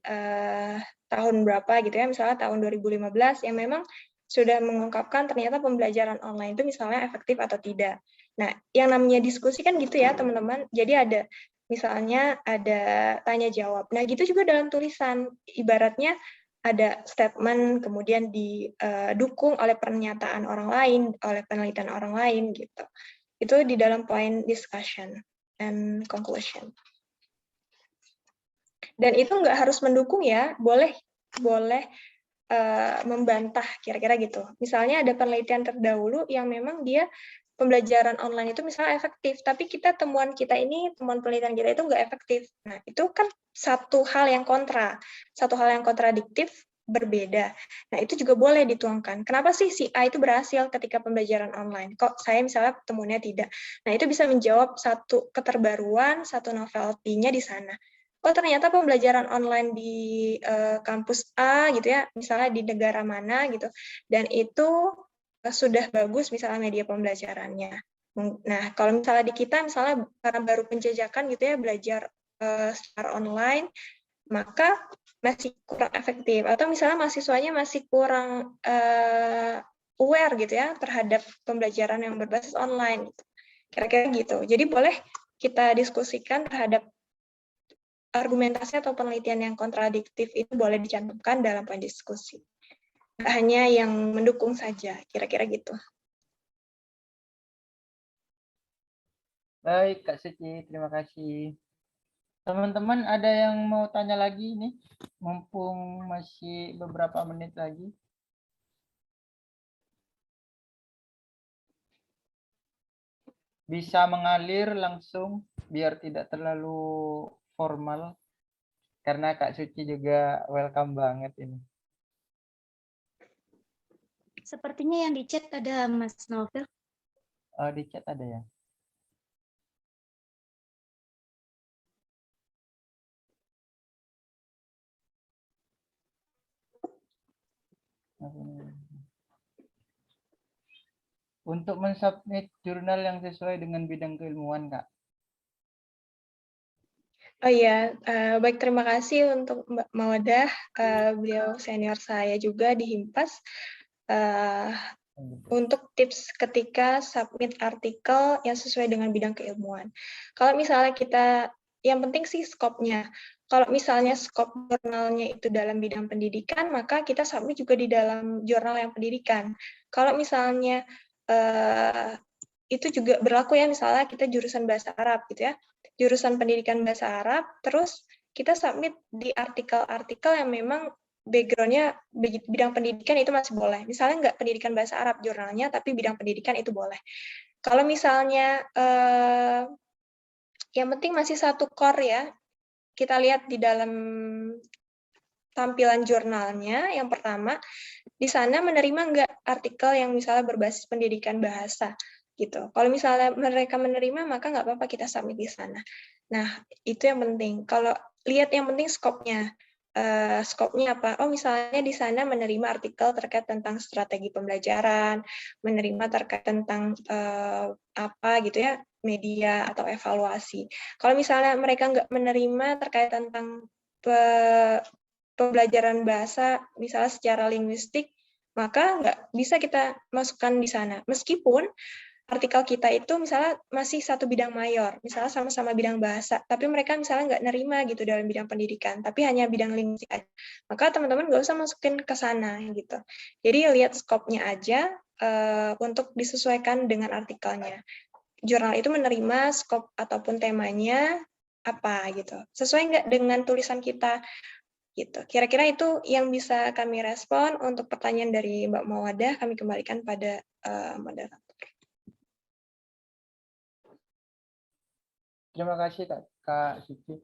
tahun berapa gitu ya, misalnya tahun 2015 yang memang sudah mengungkapkan ternyata pembelajaran online itu misalnya efektif atau tidak. Nah, yang namanya diskusi kan gitu ya teman-teman. Jadi ada misalnya ada tanya jawab. Nah, gitu juga dalam tulisan. Ibaratnya ada statement kemudian didukung oleh pernyataan orang lain, oleh penelitian orang lain gitu. Itu di dalam point discussion and conclusion. Dan itu nggak harus mendukung ya, boleh membantah kira-kira gitu. Misalnya ada penelitian terdahulu yang memang dia pembelajaran online itu misalnya efektif, tapi temuan penelitian kita itu nggak efektif. Nah, itu kan satu hal yang kontradiktif, berbeda. Nah, itu juga boleh dituangkan. Kenapa sih si A itu berhasil ketika pembelajaran online? Kok saya misalnya temuannya tidak? Nah, itu bisa menjawab satu keterbaruan, satu novelty-nya di sana. Oh, ternyata pembelajaran online di kampus A gitu ya, misalnya di negara mana gitu, dan itu sudah bagus misalnya media pembelajarannya. Nah, kalau misalnya di kita, misalnya karena baru penjajakan gitu ya, belajar secara online, maka masih kurang efektif. Atau misalnya mahasiswanya masih kurang aware gitu ya, terhadap pembelajaran yang berbasis online. Kira-kira gitu. Jadi boleh kita diskusikan terhadap argumentasi atau penelitian yang kontradiktif itu boleh dicantumkan dalam poin diskusi. Nggak hanya yang mendukung saja, kira-kira gitu. Baik Kak Suci, terima kasih. Teman-teman ada yang mau tanya lagi nih? Mumpung masih beberapa menit lagi. Bisa mengalir langsung biar tidak terlalu formal. Karena Kak Suci juga welcome banget ini. Sepertinya yang di chat ada Mas Novel. Oh, di chat ada ya? untuk mensubmit jurnal yang sesuai dengan bidang keilmuan, Kak. Oh iya, baik, terima kasih untuk Mbak Mawadah, beliau senior saya juga di Himpas. Untuk tips ketika submit artikel yang sesuai dengan bidang keilmuan. Kalau misalnya kita, yang penting sih skopnya. Kalau misalnya skop jurnalnya itu dalam bidang pendidikan, maka kita submit juga di dalam jurnal yang pendidikan. Kalau misalnya itu juga berlaku ya, misalnya kita jurusan bahasa Arab gitu ya, jurusan pendidikan bahasa Arab, terus kita submit di artikel-artikel yang memang background-nya bidang pendidikan, itu masih boleh. Misalnya nggak pendidikan bahasa Arab jurnalnya, tapi bidang pendidikan itu boleh. Kalau misalnya yang penting masih satu core ya, kita lihat di dalam tampilan jurnalnya, yang pertama, di sana menerima nggak artikel yang misalnya berbasis pendidikan bahasa, gitu. Kalau misalnya mereka menerima, maka nggak apa-apa kita submit di sana. Nah, itu yang penting. Kalau lihat yang penting skopnya. Skopnya apa? Oh, misalnya di sana menerima artikel terkait tentang strategi pembelajaran, menerima terkait tentang apa gitu ya, media atau evaluasi. Kalau misalnya mereka nggak menerima terkait tentang pembelajaran bahasa, misalnya secara linguistik, maka nggak bisa kita masukkan di sana. Meskipun artikel kita itu misalnya masih satu bidang mayor, misalnya sama-sama bidang bahasa, tapi mereka misalnya nggak nerima gitu dalam bidang pendidikan, tapi hanya bidang linguistik aja. Maka teman-teman nggak usah masukin ke sana gitu. Jadi lihat skopnya aja untuk disesuaikan dengan artikelnya. Jurnal itu menerima skop ataupun temanya apa gitu. Sesuai nggak dengan tulisan kita gitu. Kira-kira itu yang bisa kami respon. Untuk pertanyaan dari Mbak Mawadah, kami kembalikan pada moderator. Terima kasih Kak Suci.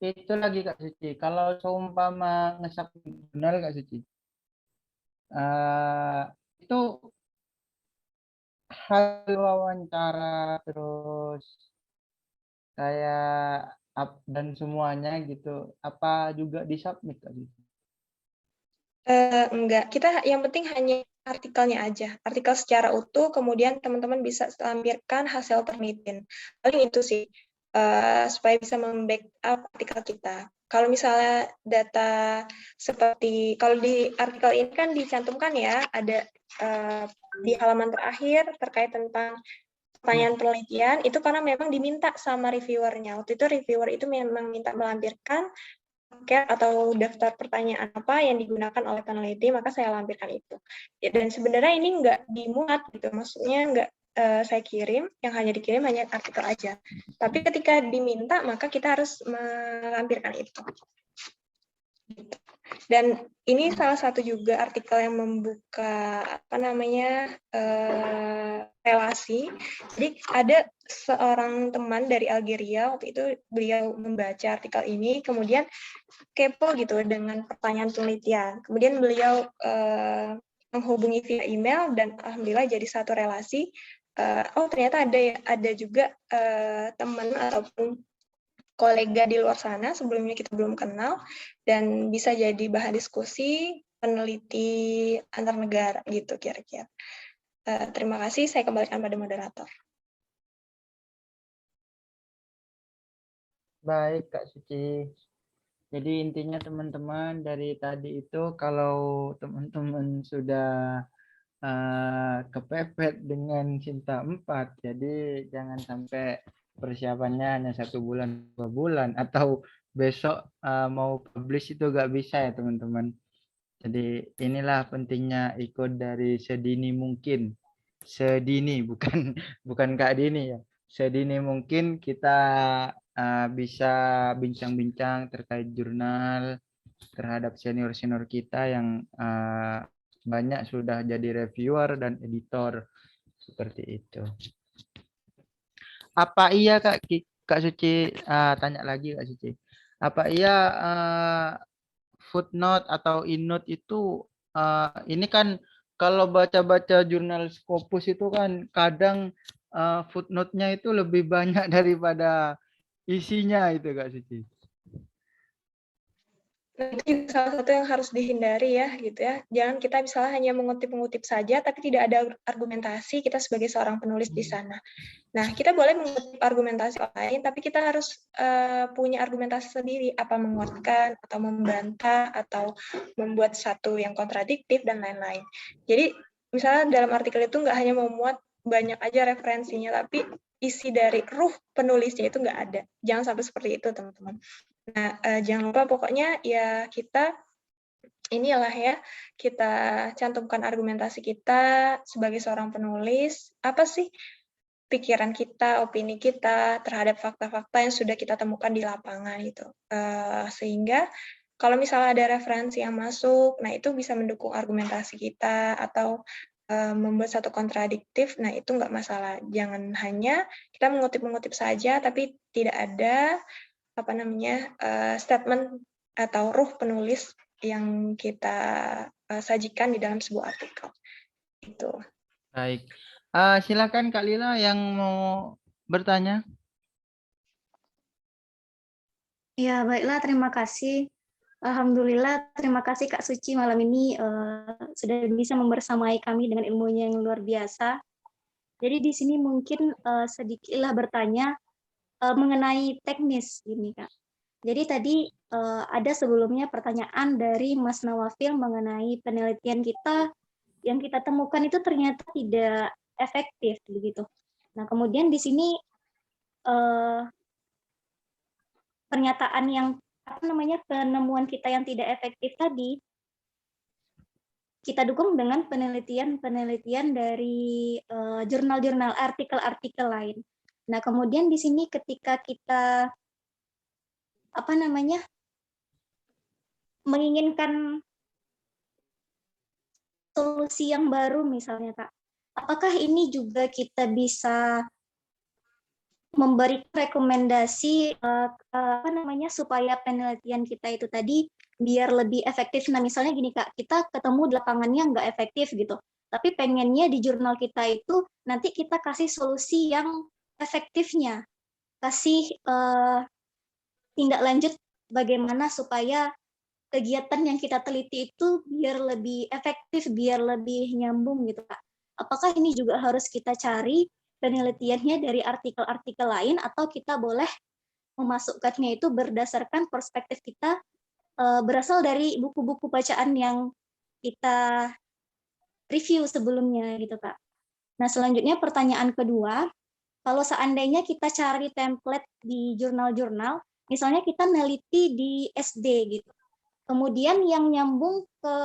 Itu lagi Kak Suci, kalau seumpama nge-submit jurnal Kak Suci, itu hal wawancara terus kayak dan semuanya gitu, apa juga disubmit Kak Suci? Enggak, kita yang penting hanya artikelnya aja, artikel secara utuh, kemudian teman-teman bisa lampirkan hasil penelitian. Paling itu sih, supaya bisa membackup artikel kita. Kalau misalnya data seperti, kalau di artikel ini kan dicantumkan ya, ada di halaman terakhir terkait tentang pertanyaan penelitian, itu karena memang diminta sama reviewernya. Waktu itu reviewer itu memang minta melampirkan paket atau daftar pertanyaan apa yang digunakan oleh peneliti, maka saya lampirkan itu. Ya, dan sebenarnya ini nggak dimuat gitu, maksudnya nggak saya kirim, yang hanya dikirim hanya artikel aja. Tapi ketika diminta, maka kita harus melampirkan itu. Dan ini salah satu juga artikel yang membuka apa namanya relasi. Jadi ada seorang teman dari Algeria, waktu itu beliau membaca artikel ini, kemudian kepo gitu dengan pertanyaan penelitian. Kemudian beliau menghubungi via email dan alhamdulillah jadi satu relasi. Oh ternyata ada juga teman ataupun kolega di luar sana sebelumnya kita belum kenal dan bisa jadi bahan diskusi peneliti antar negara gitu kira-kira. Terima kasih, saya kembalikan pada moderator. Baik Kak Suci. Jadi intinya teman-teman dari tadi itu kalau teman-teman sudah kepepet dengan Cinta 4, jadi jangan sampai persiapannya hanya 1 bulan 2 bulan atau besok mau publish itu gak bisa ya teman-teman. Jadi inilah pentingnya ikut dari sedini mungkin, sedini bukan Kak Dini ya, sedini mungkin kita bisa bincang-bincang terkait jurnal terhadap senior-senior kita yang banyak sudah jadi reviewer dan editor seperti itu. Apa iya Kak Suci, tanya lagi Kak Suci, apa iya footnote atau endnote itu ini kan kalau baca-baca jurnal Scopus itu kan kadang footnote-nya itu lebih banyak daripada isinya itu Kak Suci. Nah, itu juga salah satu yang harus dihindari ya, gitu ya. Jangan kita misalnya hanya mengutip-mengutip saja, tapi tidak ada argumentasi kita sebagai seorang penulis di sana. Nah, kita boleh mengutip argumentasi orang lain, tapi kita harus punya argumentasi sendiri, apa menguatkan, atau membantah, atau membuat satu yang kontradiktif, dan lain-lain. Jadi, misalnya dalam artikel itu nggak hanya memuat banyak aja referensinya, tapi isi dari ruh penulisnya itu nggak ada. Jangan sampai seperti itu, teman-teman. Nah, jangan lupa pokoknya ya kita inilah ya, kita cantumkan argumentasi kita sebagai seorang penulis, apa sih pikiran kita, opini kita terhadap fakta-fakta yang sudah kita temukan di lapangan itu. Sehingga kalau misalnya ada referensi yang masuk, nah itu bisa mendukung argumentasi kita atau membuat satu kontradiktif, nah itu nggak masalah. Jangan hanya kita mengutip-mengutip saja, tapi tidak ada statement atau ruh penulis yang kita sajikan di dalam sebuah artikel. Itu. Baik. Silakan Kak Lila yang mau bertanya. Ya, baiklah, terima kasih. Alhamdulillah, terima kasih Kak Suci malam ini sudah bisa membersamai kami dengan ilmunya yang luar biasa. Jadi di sini mungkin sedikitlah bertanya mengenai teknis ini Kak. Jadi tadi ada sebelumnya pertanyaan dari Mas Nawafil mengenai penelitian kita yang kita temukan itu ternyata tidak efektif begitu. Nah, kemudian di sini pernyataan yang penemuan kita yang tidak efektif tadi kita dukung dengan penelitian dari jurnal-jurnal, artikel-artikel lain. Nah, kemudian di sini ketika kita menginginkan solusi yang baru misalnya Kak, apakah ini juga kita bisa memberi rekomendasi supaya penelitian kita itu tadi biar lebih efektif. Nah, misalnya gini Kak, kita ketemu di lapangannya nggak efektif gitu, tapi pengennya di jurnal kita itu nanti kita kasih solusi yang efektifnya, kasih tindak lanjut bagaimana supaya kegiatan yang kita teliti itu biar lebih efektif, biar lebih nyambung gitu Kak. Apakah ini juga harus kita cari penelitiannya dari artikel-artikel lain atau kita boleh memasukkannya itu berdasarkan perspektif kita berasal dari buku-buku bacaan yang kita review sebelumnya gitu Kak. Nah, selanjutnya pertanyaan kedua, kalau seandainya kita cari template di jurnal-jurnal, misalnya kita neliti di SD gitu. Kemudian yang nyambung ke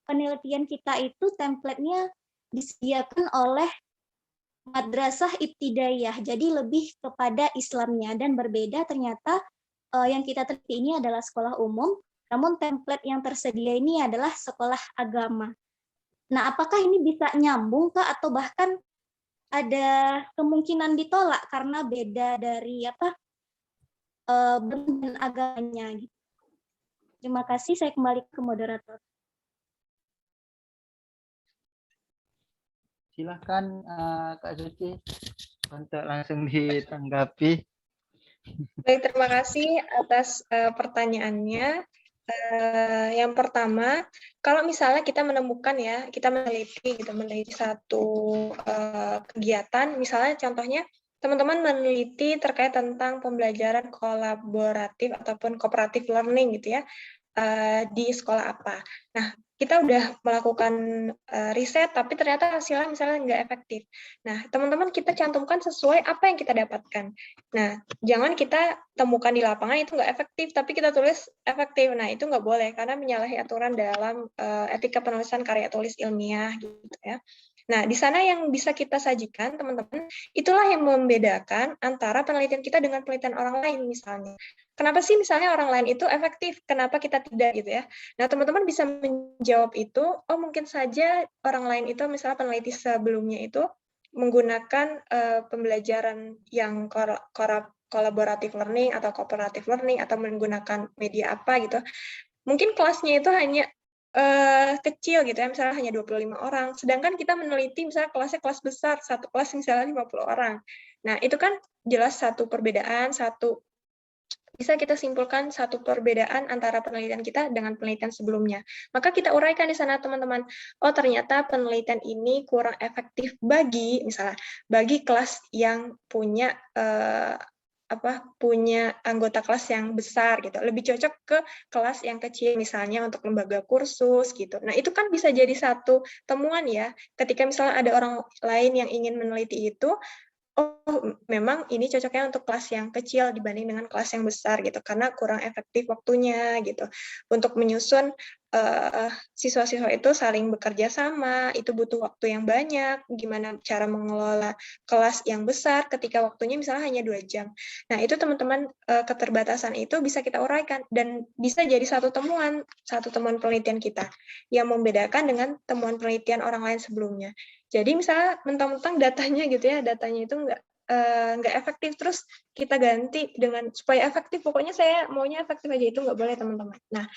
penelitian kita itu template-nya disediakan oleh madrasah ibtidaiyah, jadi lebih kepada Islamnya dan berbeda ternyata yang kita teliti ini adalah sekolah umum, namun template yang tersedia ini adalah sekolah agama. Nah, apakah ini bisa nyambung Kak atau bahkan ada kemungkinan ditolak karena beda dari bentuk agamanya gitu. Terima kasih, saya kembali ke moderator. Silahkan Kak Suci untuk langsung ditanggapi. Baik, terima kasih atas pertanyaannya. Yang pertama, kalau misalnya kita menemukan ya, kita meneliti satu kegiatan, misalnya contohnya teman-teman meneliti terkait tentang pembelajaran kolaboratif ataupun cooperative learning gitu ya, di sekolah apa. Nah, kita udah melakukan riset, tapi ternyata hasilnya misalnya nggak efektif. Nah, teman-teman kita cantumkan sesuai apa yang kita dapatkan. Nah, jangan kita temukan di lapangan itu nggak efektif, tapi kita tulis efektif. Nah, itu nggak boleh, karena menyalahi aturan dalam etika penulisan karya tulis ilmiah gitu ya. Nah, di sana yang bisa kita sajikan, teman-teman, itulah yang membedakan antara penelitian kita dengan penelitian orang lain misalnya. Kenapa sih misalnya orang lain itu efektif, kenapa kita tidak gitu ya. Nah, teman-teman bisa menjawab itu, oh mungkin saja orang lain itu misalnya peneliti sebelumnya itu menggunakan pembelajaran yang collaborative learning atau cooperative learning atau menggunakan media apa gitu. Mungkin kelasnya itu hanya kecil gitu ya, misalnya hanya 25 orang. Sedangkan kita meneliti misalnya kelasnya kelas besar, satu kelas misalnya 50 orang. Nah, itu kan jelas satu perbedaan, satu bisa kita simpulkan satu perbedaan antara penelitian kita dengan penelitian sebelumnya. Maka kita uraikan di sana teman-teman, oh ternyata penelitian ini kurang efektif bagi, misalnya, bagi kelas yang punya punya anggota kelas yang besar gitu, lebih cocok ke kelas yang kecil misalnya untuk lembaga kursus gitu. Nah itu kan bisa jadi satu temuan ya, ketika misalnya ada orang lain yang ingin meneliti itu, oh memang ini cocoknya untuk kelas yang kecil dibanding dengan kelas yang besar gitu, karena kurang efektif waktunya gitu. Untuk menyusun siswa-siswa itu saling bekerja sama, itu butuh waktu yang banyak, gimana cara mengelola kelas yang besar ketika waktunya misalnya hanya 2 jam. Nah itu teman-teman keterbatasan itu bisa kita uraikan, dan bisa jadi satu temuan penelitian kita, yang membedakan dengan temuan penelitian orang lain sebelumnya. Jadi misalnya mentang-mentang datanya gitu ya, datanya itu nggak efektif, terus kita ganti dengan supaya efektif, pokoknya saya maunya efektif aja, itu nggak boleh teman-teman. Nah,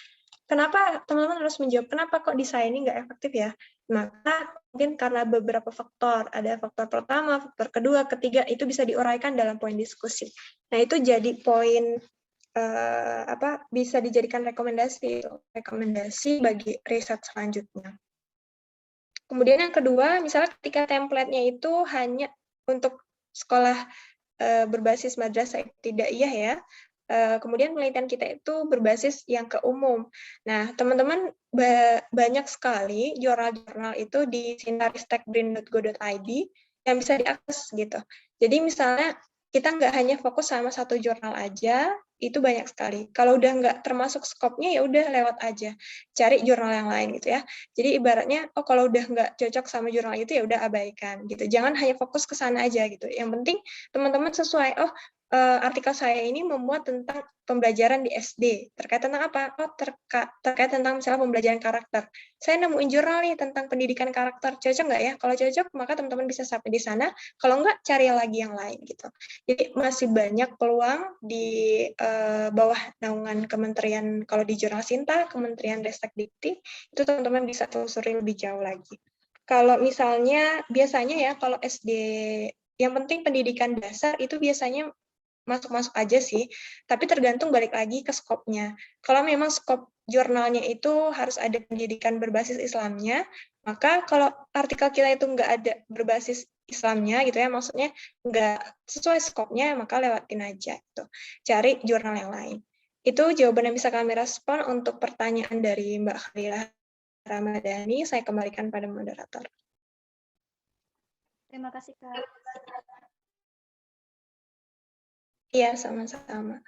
kenapa teman-teman harus menjawab, kenapa kok di saya ini nggak efektif ya? Maka mungkin karena beberapa faktor, ada faktor pertama, faktor kedua, ketiga, itu bisa diuraikan dalam poin diskusi. Nah, itu jadi poin bisa dijadikan rekomendasi bagi riset selanjutnya. Kemudian yang kedua, misalnya ketika template-nya itu hanya untuk sekolah berbasis madrasah ibtidaiyah ya, kemudian penelitian kita itu berbasis yang ke umum. Nah, teman-teman banyak sekali jurnal-jurnal itu di sintaristekbrin.go.id yang bisa diakses gitu. Jadi misalnya kita nggak hanya fokus sama satu jurnal aja, itu banyak sekali. Kalau udah nggak termasuk skopnya, ya udah lewat aja, cari jurnal yang lain gitu ya. Jadi ibaratnya, oh kalau udah nggak cocok sama jurnal itu, ya udah abaikan gitu. Jangan hanya fokus ke sana aja gitu. Yang penting teman-teman sesuai, oh artikel saya ini memuat tentang pembelajaran di SD. Terkait tentang apa? Oh, terkait tentang misalnya pembelajaran karakter. Saya nemuin jurnal nih tentang pendidikan karakter. Cocok nggak ya? Kalau cocok, maka teman-teman bisa sampai di sana. Kalau nggak, cari lagi yang lain gitu. Jadi masih banyak peluang di bawah naungan kementerian, kalau di jurnal Sinta, Kementerian Ristekdikti, itu teman-teman bisa telusuri lebih jauh lagi. Kalau misalnya, biasanya ya, kalau SD, yang penting pendidikan dasar itu biasanya masuk-masuk aja sih, tapi tergantung balik lagi ke skopnya. Kalau memang skop jurnalnya itu harus ada pendidikan berbasis Islamnya, maka kalau artikel kita itu nggak ada berbasis Islamnya gitu ya, maksudnya nggak sesuai skopnya, maka lewatin aja gitu. Cari jurnal yang lain. Itu jawaban yang bisa kami respon untuk pertanyaan dari Mbak Khalilah Ramadhani. Saya kembalikan pada moderator. Terima kasih, Kak. Iya, sama-sama.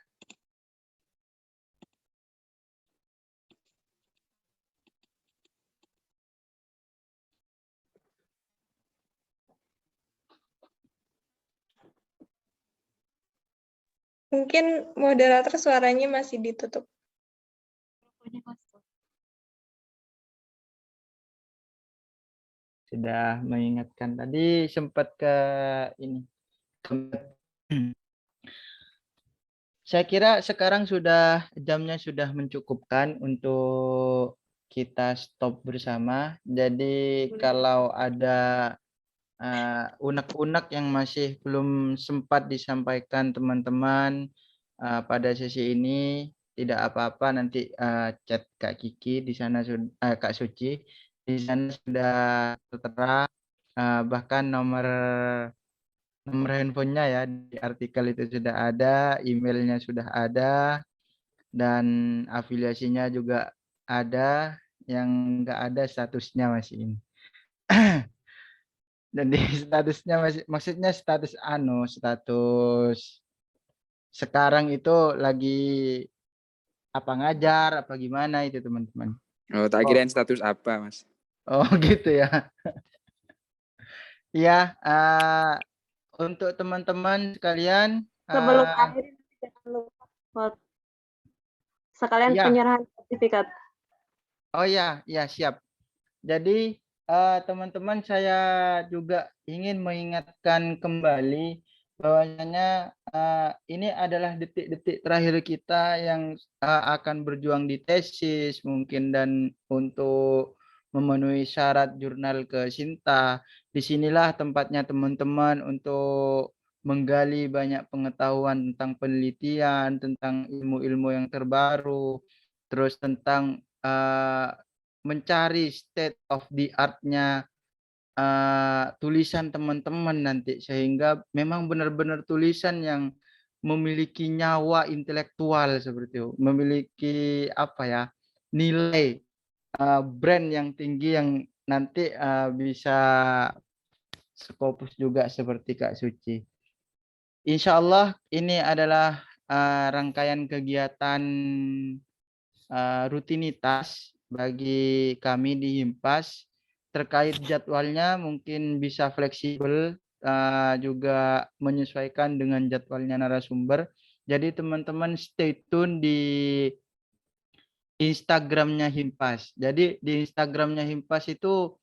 Mungkin moderator suaranya masih ditutup. Sudah mengingatkan tadi, sempat ke ini. Saya kira sekarang jamnya sudah mencukupkan untuk kita stop bersama. Jadi kalau ada unek-unek yang masih belum sempat disampaikan teman-teman pada sesi ini, tidak apa-apa, nanti chat Kak Kiki di sana, Kak Suci di sana sudah tertera, bahkan nomor handphonenya ya di artikel itu sudah ada, emailnya sudah ada, dan afiliasinya juga ada. Yang enggak ada statusnya masih ini. Dan di statusnya masih, maksudnya status sekarang itu lagi apa, ngajar apa gimana itu teman-teman. Oh, tak kirain status apa, Mas. Oh gitu ya. Ya, untuk teman-teman sekalian, sebelum akhir jangan lupa sekalian ya. penyerahan sertifikat. Oh ya, ya siap. Jadi teman-teman, saya juga ingin mengingatkan kembali bahwasanya ini adalah detik-detik terakhir kita yang akan berjuang di tesis mungkin, dan untuk memenuhi syarat jurnal ke Sinta. Disinilah tempatnya teman-teman untuk menggali banyak pengetahuan tentang penelitian, tentang ilmu-ilmu yang terbaru, terus tentang mencari state of the art-nya tulisan teman-teman nanti, sehingga memang benar-benar tulisan yang memiliki nyawa intelektual seperti itu, memiliki apa ya, nilai brand yang tinggi yang nanti bisa Scopus juga seperti Kak Suci. Insya Allah ini adalah rangkaian kegiatan rutinitas bagi kami di Himpas. Terkait jadwalnya mungkin bisa fleksibel, juga menyesuaikan dengan jadwalnya narasumber. Jadi teman-teman stay tune di Instagramnya Himpas. Jadi di Instagramnya Himpas itu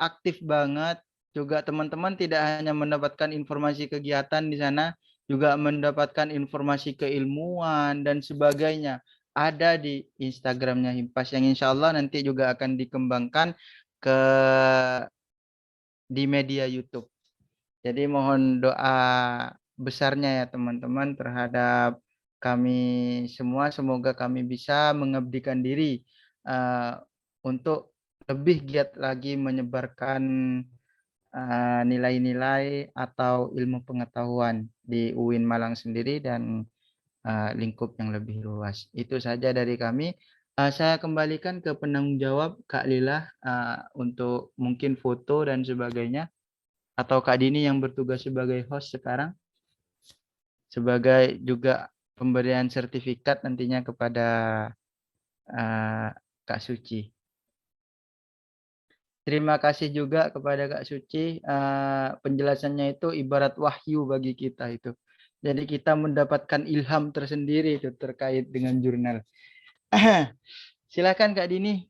aktif banget. Juga teman-teman tidak hanya mendapatkan informasi kegiatan di sana, juga mendapatkan informasi keilmuan dan sebagainya. Ada di Instagramnya Himpas yang insya Allah nanti juga akan dikembangkan di media YouTube. Jadi mohon doa besarnya ya teman-teman terhadap kami semua. Semoga kami bisa mengabdikan diri untuk lebih giat lagi menyebarkan nilai-nilai atau ilmu pengetahuan di UIN Malang sendiri dan lingkup yang lebih luas. Itu saja dari kami. Saya kembalikan ke penanggung jawab Kak Lila untuk mungkin foto dan sebagainya, atau Kak Dini yang bertugas sebagai host sekarang, sebagai juga pemberian sertifikat nantinya kepada Kak Suci. Terima kasih juga kepada Kak Suci, penjelasannya itu ibarat wahyu bagi kita itu. Jadi kita mendapatkan ilham tersendiri itu terkait dengan jurnal. Silakan Kak Dini,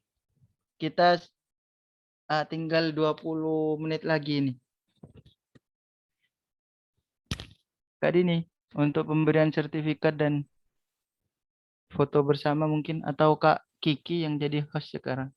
kita tinggal 20 menit lagi nih. Kak Dini, untuk pemberian sertifikat dan foto bersama mungkin, atau Kak Kiki yang jadi host sekarang.